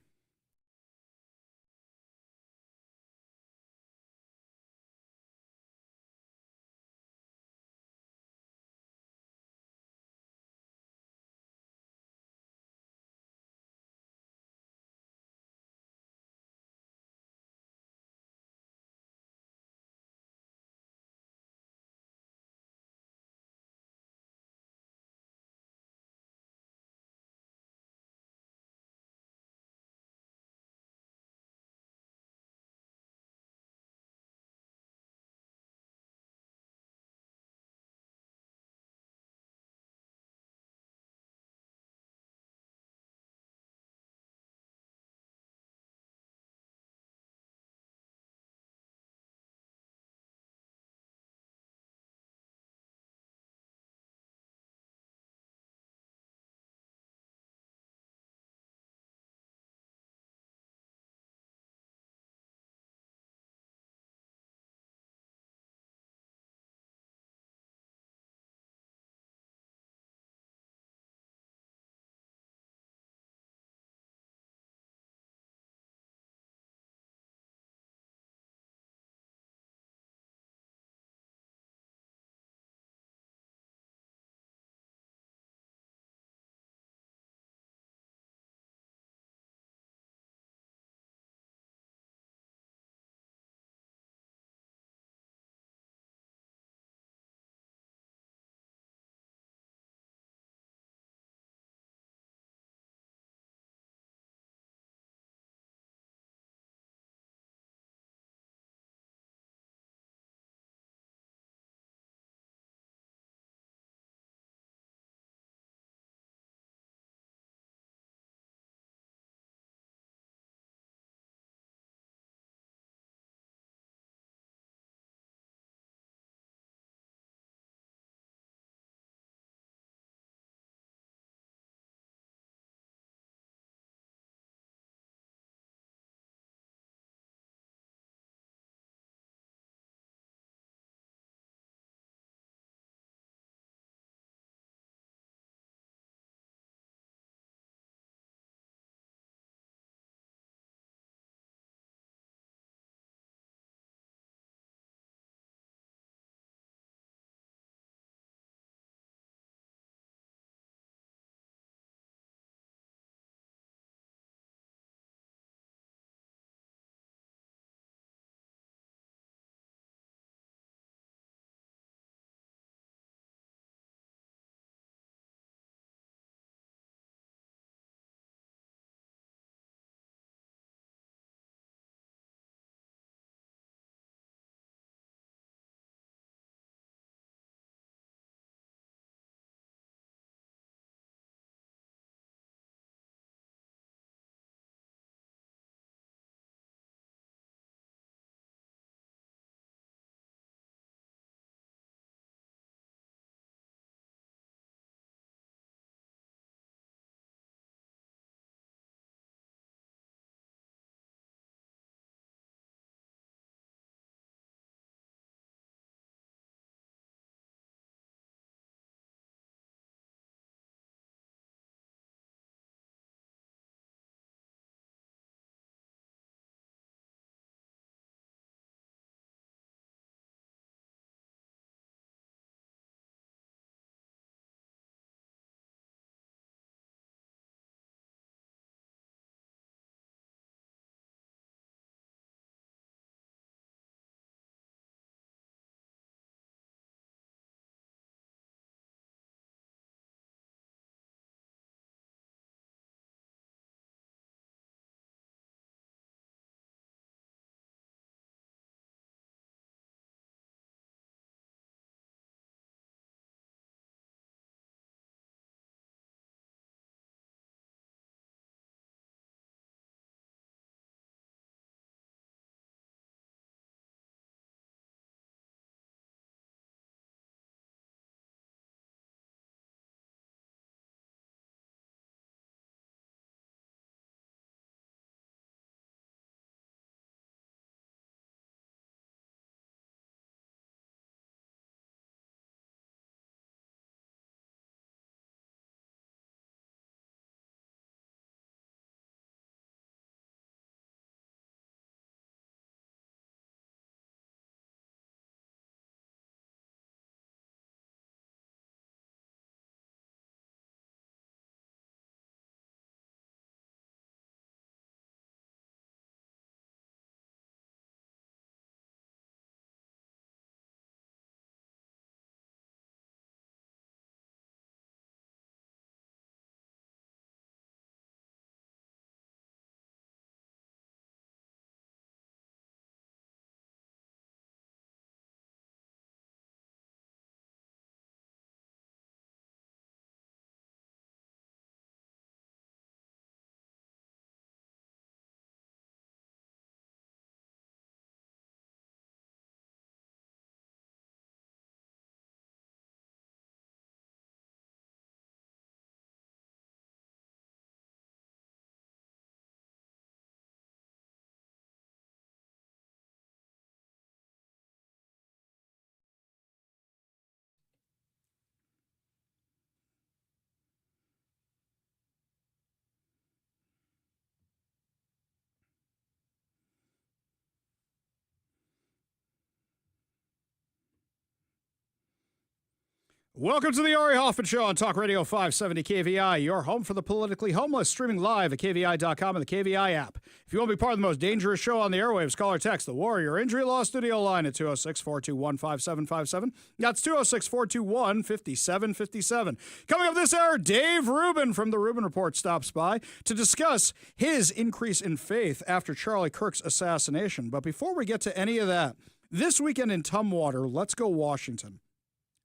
Welcome to the Ari Hoffman Show on Talk Radio 570 KVI, your home for the politically homeless, streaming live at KVI.com and the KVI app. If you want to be part of the most dangerous show on the airwaves, call or text the Warrior Injury Law Studio line at 206-421-5757. That's 206-421-5757. Coming up this hour, Dave Rubin from the Rubin Report stops by to discuss his increase in faith after Charlie Kirk's assassination. But before we get to any of that, this weekend in Tumwater, Let's Go Washington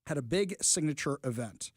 had a big signature event.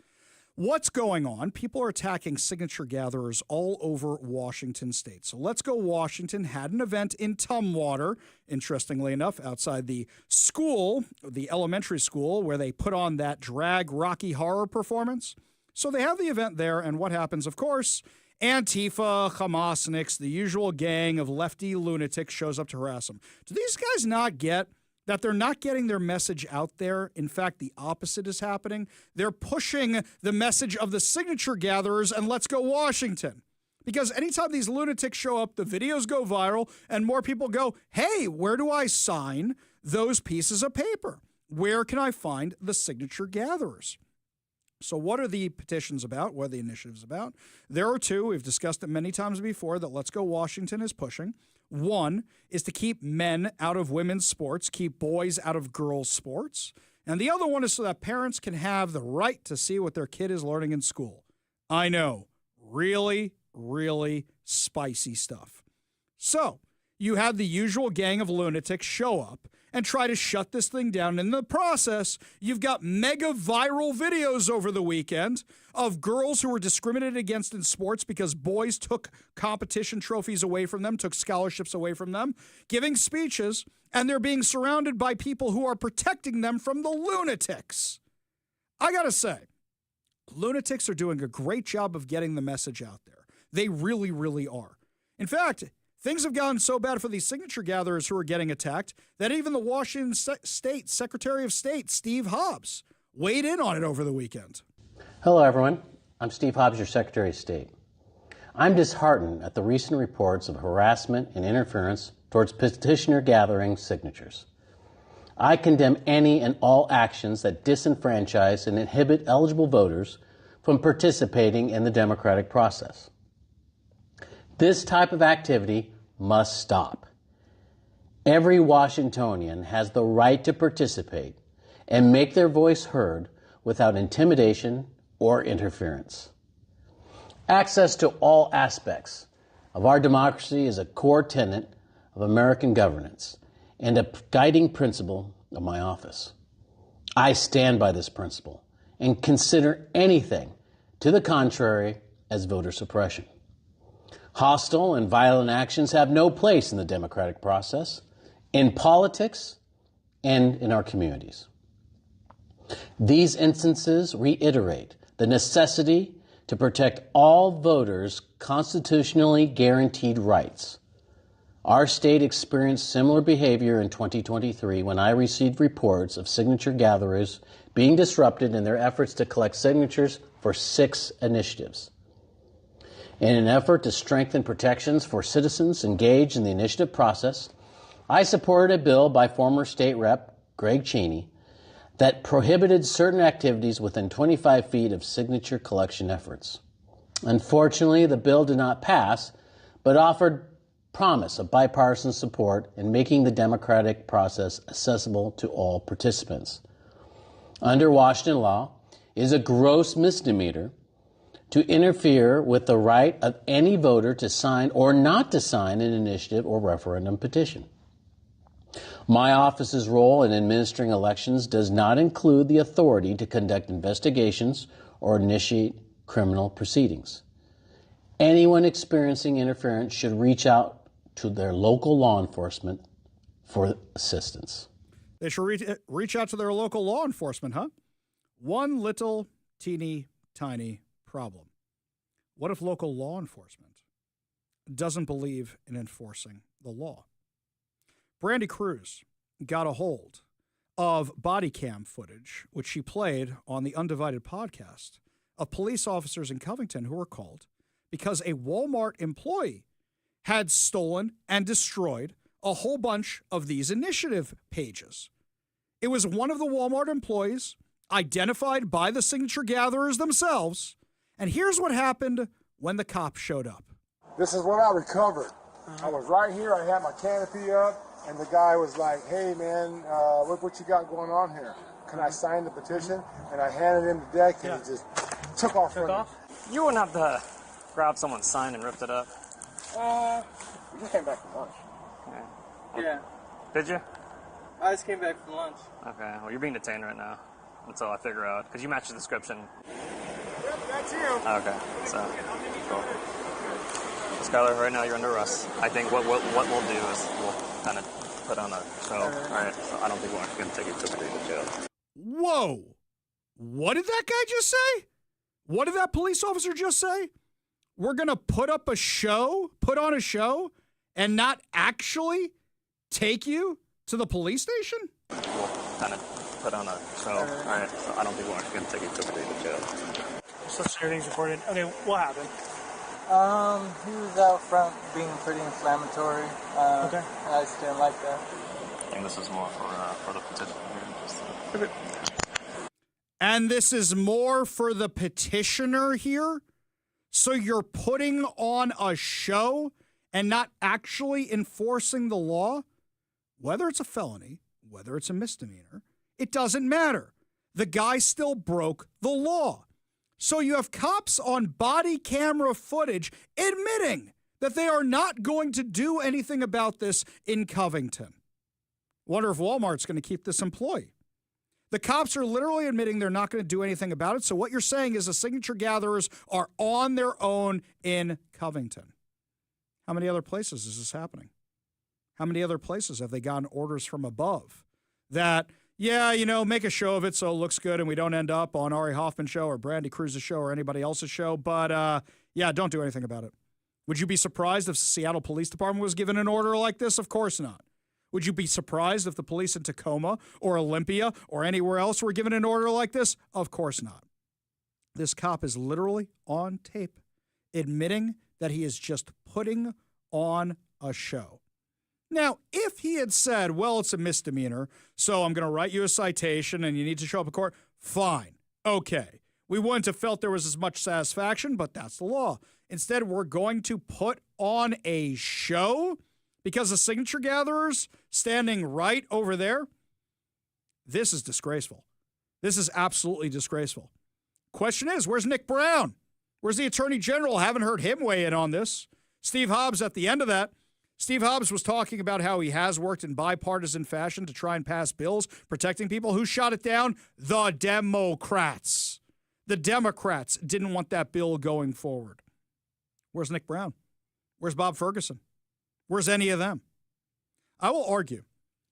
What's going on? People are attacking signature gatherers all over Washington state. So Let's Go Washington had an event in Tumwater, interestingly enough, outside the school, the elementary school, where they put on that drag Rocky Horror performance. So they have the event there, and what happens, of course, Antifa, Hamasniks, the usual gang of lefty lunatics shows up to harass them. Do these guys not get that they're not getting their message out there? In fact, the opposite is happening. They're pushing the message of the signature gatherers and Let's Go Washington. Because anytime these lunatics show up, the videos go viral and more people go, hey, where do I sign those pieces of paper? Where can I find the signature gatherers? So what are the petitions about? What are the initiatives about? There are two. We've discussed it many times before that Let's Go Washington is pushing. One is to keep men out of women's sports, keep boys out of girls' sports. And the other one is so that parents can have the right to see what their kid is learning in school. I know, really, really spicy stuff. So you have the usual gang of lunatics show up and try to shut this thing down. In the process, you've got mega viral videos over the weekend of girls who were discriminated against in sports because boys took competition trophies away from them, took scholarships away from them, giving speeches, and they're being surrounded by people who are protecting them from the lunatics. I gotta say, lunatics are doing a great job of getting the message out there. They really, really are. In fact, things have gotten so bad for these signature gatherers who are getting attacked that even the Washington State Secretary of State, Steve Hobbs, weighed in on it over the weekend. Hello, everyone. I'm Steve Hobbs, your Secretary of State. I'm disheartened at the recent reports of harassment and interference towards petitioner gathering signatures. I condemn any and all actions that disenfranchise and inhibit eligible voters from participating in the democratic process. This type of activity must stop. Every Washingtonian has the right to participate and make their voice heard without intimidation or interference. Access to all aspects of our democracy is a core tenet of American governance and a guiding principle of my office. I stand by this principle and consider anything to the contrary as voter suppression. Hostile and violent actions have no place in the democratic process, in politics, and in our communities. These instances reiterate the necessity to protect all voters' constitutionally guaranteed rights. Our state experienced similar behavior in 2023 when I received reports of signature gatherers being disrupted in their efforts to collect signatures for 6 initiatives. In an effort to strengthen protections for citizens engaged in the initiative process, I supported a bill by former State Rep Greg Cheney that prohibited certain activities within 25 feet of signature collection efforts. Unfortunately, the bill did not pass, but offered promise of bipartisan support in making the democratic process accessible to all participants. Under Washington law, it is a gross misdemeanor to interfere with the right of any voter to sign or not to sign an initiative or referendum petition. My office's role in administering elections does not include the authority to conduct investigations or initiate criminal proceedings. Anyone experiencing interference should reach out to their local law enforcement for assistance. They should reach out to their local law enforcement, huh? One little teeny tiny problem. What if local law enforcement doesn't believe in enforcing the law? Brandy Cruz got a hold of body cam footage, which she played on the Undivided podcast, of police officers in Covington who were called because a Walmart employee had stolen and destroyed a whole bunch of these initiative pages. It was one of the Walmart employees identified by the signature gatherers themselves. And here's what happened when the cops showed up. This is what I recovered. I was right here. I had my canopy up, and the guy was like, "Hey, man, look what you got going on here. Can I sign the petition?" And I handed him the deck, and he just took off. You wouldn't have to grab someone's sign and ripped it up. We just came back from lunch. Yeah. Did you? I just came back from lunch. Okay. Well, you're being detained right now until I figure out, because you match the description. Yep, that's you. Okay. So, cool. Skylar, right now you're under arrest. I think what we'll do is we'll kind of put on a show. All right. So I don't think we're actually going to take you to jail. Whoa. What did that guy just say? What did that police officer just say? We're going to put on a show, and not actually take you to the police station? We'll kind of put on a show. All right. So I don't think we're actually going to take you to jail. So everything's recorded. Okay, what happened? He was out front being pretty inflammatory. Okay. I just didn't like that. I think this is more for the petition here. Okay. And this is more for the petitioner here? So you're putting on a show and not actually enforcing the law? Whether it's a felony, whether it's a misdemeanor, it doesn't matter. The guy still broke the law. So you have cops on body camera footage admitting that they are not going to do anything about this in Covington. Wonder if Walmart's going to keep this employee. The cops are literally admitting they're not going to do anything about it. So what you're saying is the signature gatherers are on their own in Covington. How many other places is this happening? How many other places have they gotten orders from above that, make a show of it so it looks good and we don't end up on Ari Hoffman's show or Brandy Cruz's show or anybody else's show, but don't do anything about it. Would you be surprised if the Seattle Police Department was given an order like this? Of course not. Would you be surprised if the police in Tacoma or Olympia or anywhere else were given an order like this? Of course not. This cop is literally on tape admitting that he is just putting on a show. Now, if he had said, well, it's a misdemeanor, so I'm going to write you a citation and you need to show up in court, fine. Okay. We wouldn't have felt there was as much satisfaction, but that's the law. Instead, we're going to put on a show because the signature gatherers standing right over there. This is disgraceful. This is absolutely disgraceful. Question is, where's Nick Brown? Where's the Attorney General? Haven't heard him weigh in on this. Steve Hobbs at the end of that. Steve Hobbs was talking about how he has worked in bipartisan fashion to try and pass bills protecting people. Who shot it down? The Democrats. The Democrats didn't want that bill going forward. Where's Nick Brown? Where's Bob Ferguson? Where's any of them? I will argue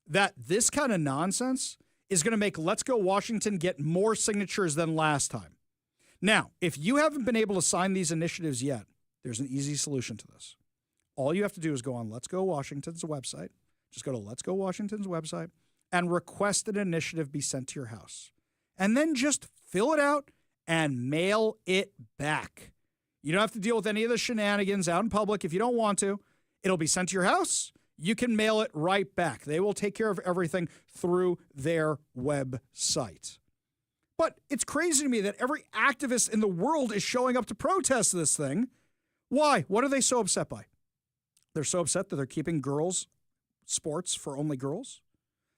that this kind of nonsense is going to make Let's Go Washington get more signatures than last time. Now, if you haven't been able to sign these initiatives yet, there's an easy solution to this. All you have to do is go on Let's Go Washington's website. Just go to Let's Go Washington's website and request an initiative be sent to your house. And then just fill it out and mail it back. You don't have to deal with any of the shenanigans out in public if you don't want to. It'll be sent to your house. You can mail it right back. They will take care of everything through their website. But it's crazy to me that every activist in the world is showing up to protest this thing. Why? What are they so upset by? They're so upset that they're keeping girls' sports for only girls.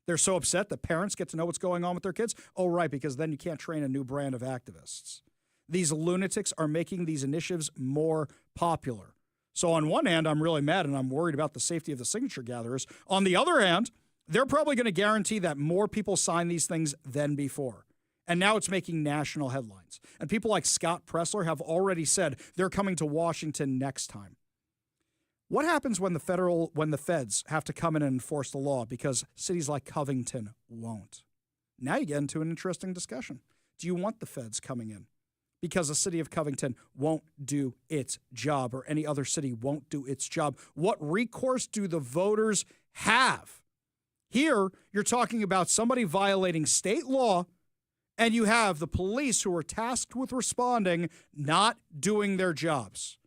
They're so upset that parents get to know what's going on with their kids. Oh, right, because then you can't train a new brand of activists. These lunatics are making these initiatives more popular. So on one hand, I'm really mad and I'm worried about the safety of the signature gatherers. On the other hand, they're probably going to guarantee that more people sign these things than before. And now it's making national headlines. And people like Scott Pressler have already said they're coming to Washington next time. What happens when the feds have to come in and enforce the law because cities like Covington won't? Now you get into an interesting discussion. Do you want the feds coming in because the city of Covington won't do its job or any other city won't do its job? What recourse do the voters have? Here, you're talking about somebody violating state law, and you have the police who are tasked with responding not doing their jobs.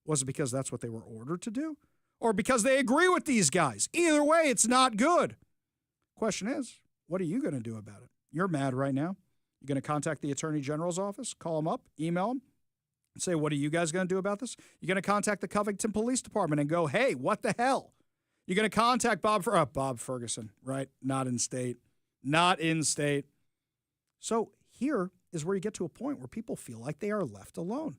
Was it because that's what they were ordered to do? Or because they agree with these guys? Either way, it's not good. Question is, what are you going to do about it? You're mad right now. You're going to contact the Attorney General's office, call them up, email them, and say, what are you guys going to do about this? You're going to contact the Covington Police Department and go, hey, what the hell? You're going to contact Bob Ferguson, right? Not in state. Not in state. So here is where you get to a point where people feel like they are left alone,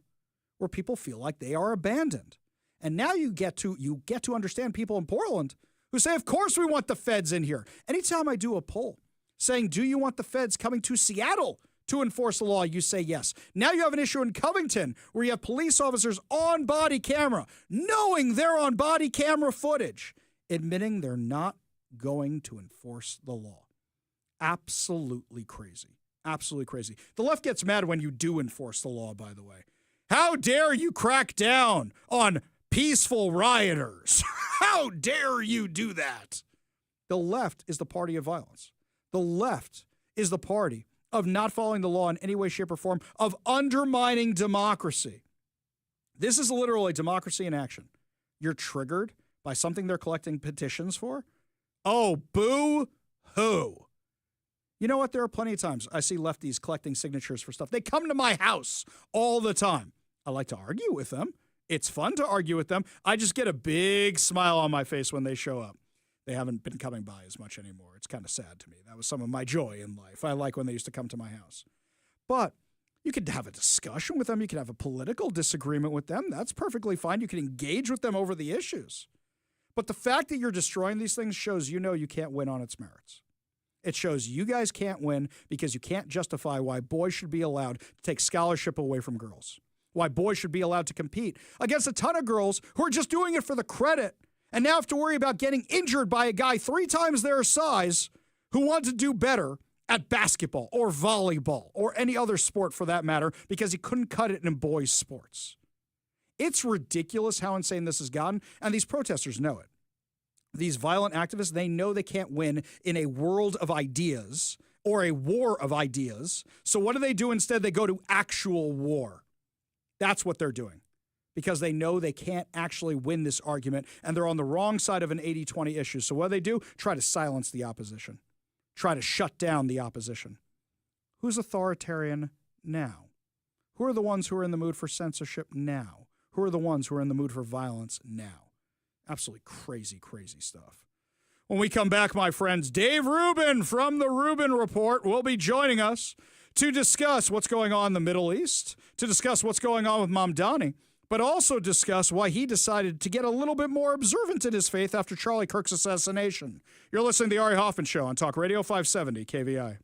where people feel like they are abandoned. And now you get to understand people in Portland who say, of course we want the feds in here. Anytime I do a poll saying, do you want the feds coming to Seattle to enforce the law? You say yes. Now you have an issue in Covington where you have police officers on body camera, knowing they're on body camera footage, admitting they're not going to enforce the law. Absolutely crazy. Absolutely crazy. The left gets mad when you do enforce the law, by the way. How dare you crack down on peaceful rioters? How dare you do that? The left is the party of violence. The left is the party of not following the law in any way, shape, or form, of undermining democracy. This is literally democracy in action. You're triggered by something they're collecting petitions for? Oh, boo-hoo. You know what? There are plenty of times I see lefties collecting signatures for stuff. They come to my house all the time. I like to argue with them. It's fun to argue with them. I just get a big smile on my face when they show up. They haven't been coming by as much anymore. It's kind of sad to me. That was some of my joy in life. I like when they used to come to my house. But you could have a discussion with them. You could have a political disagreement with them. That's perfectly fine. You can engage with them over the issues. But the fact that you're destroying these things shows you know you can't win on its merits. It shows you guys can't win because you can't justify why boys should be allowed to take scholarship away from girls, why boys should be allowed to compete against a ton of girls who are just doing it for the credit and now have to worry about getting injured by a guy 3 times their size who wants to do better at basketball or volleyball or any other sport for that matter because he couldn't cut it in boys' sports. It's ridiculous how insane this has gotten, and these protesters know it. These violent activists, they know they can't win in a world of ideas or a war of ideas. So what do? Instead, they go to actual war. That's what they're doing because they know they can't actually win this argument, and they're on the wrong side of an 80-20 issue. So what do? Try to silence the opposition. Try to shut down the opposition. Who's authoritarian now? Who are the ones who are in the mood for censorship now? Who are the ones who are in the mood for violence now? Absolutely crazy, crazy stuff. When we come back, my friends, Dave Rubin from the Rubin Report will be joining us to discuss what's going on in the Middle East, to discuss what's going on with Mamdani, but also discuss why he decided to get a little bit more observant in his faith after Charlie Kirk's assassination. You're listening to the Ari Hoffman Show on Talk Radio 570 KVI.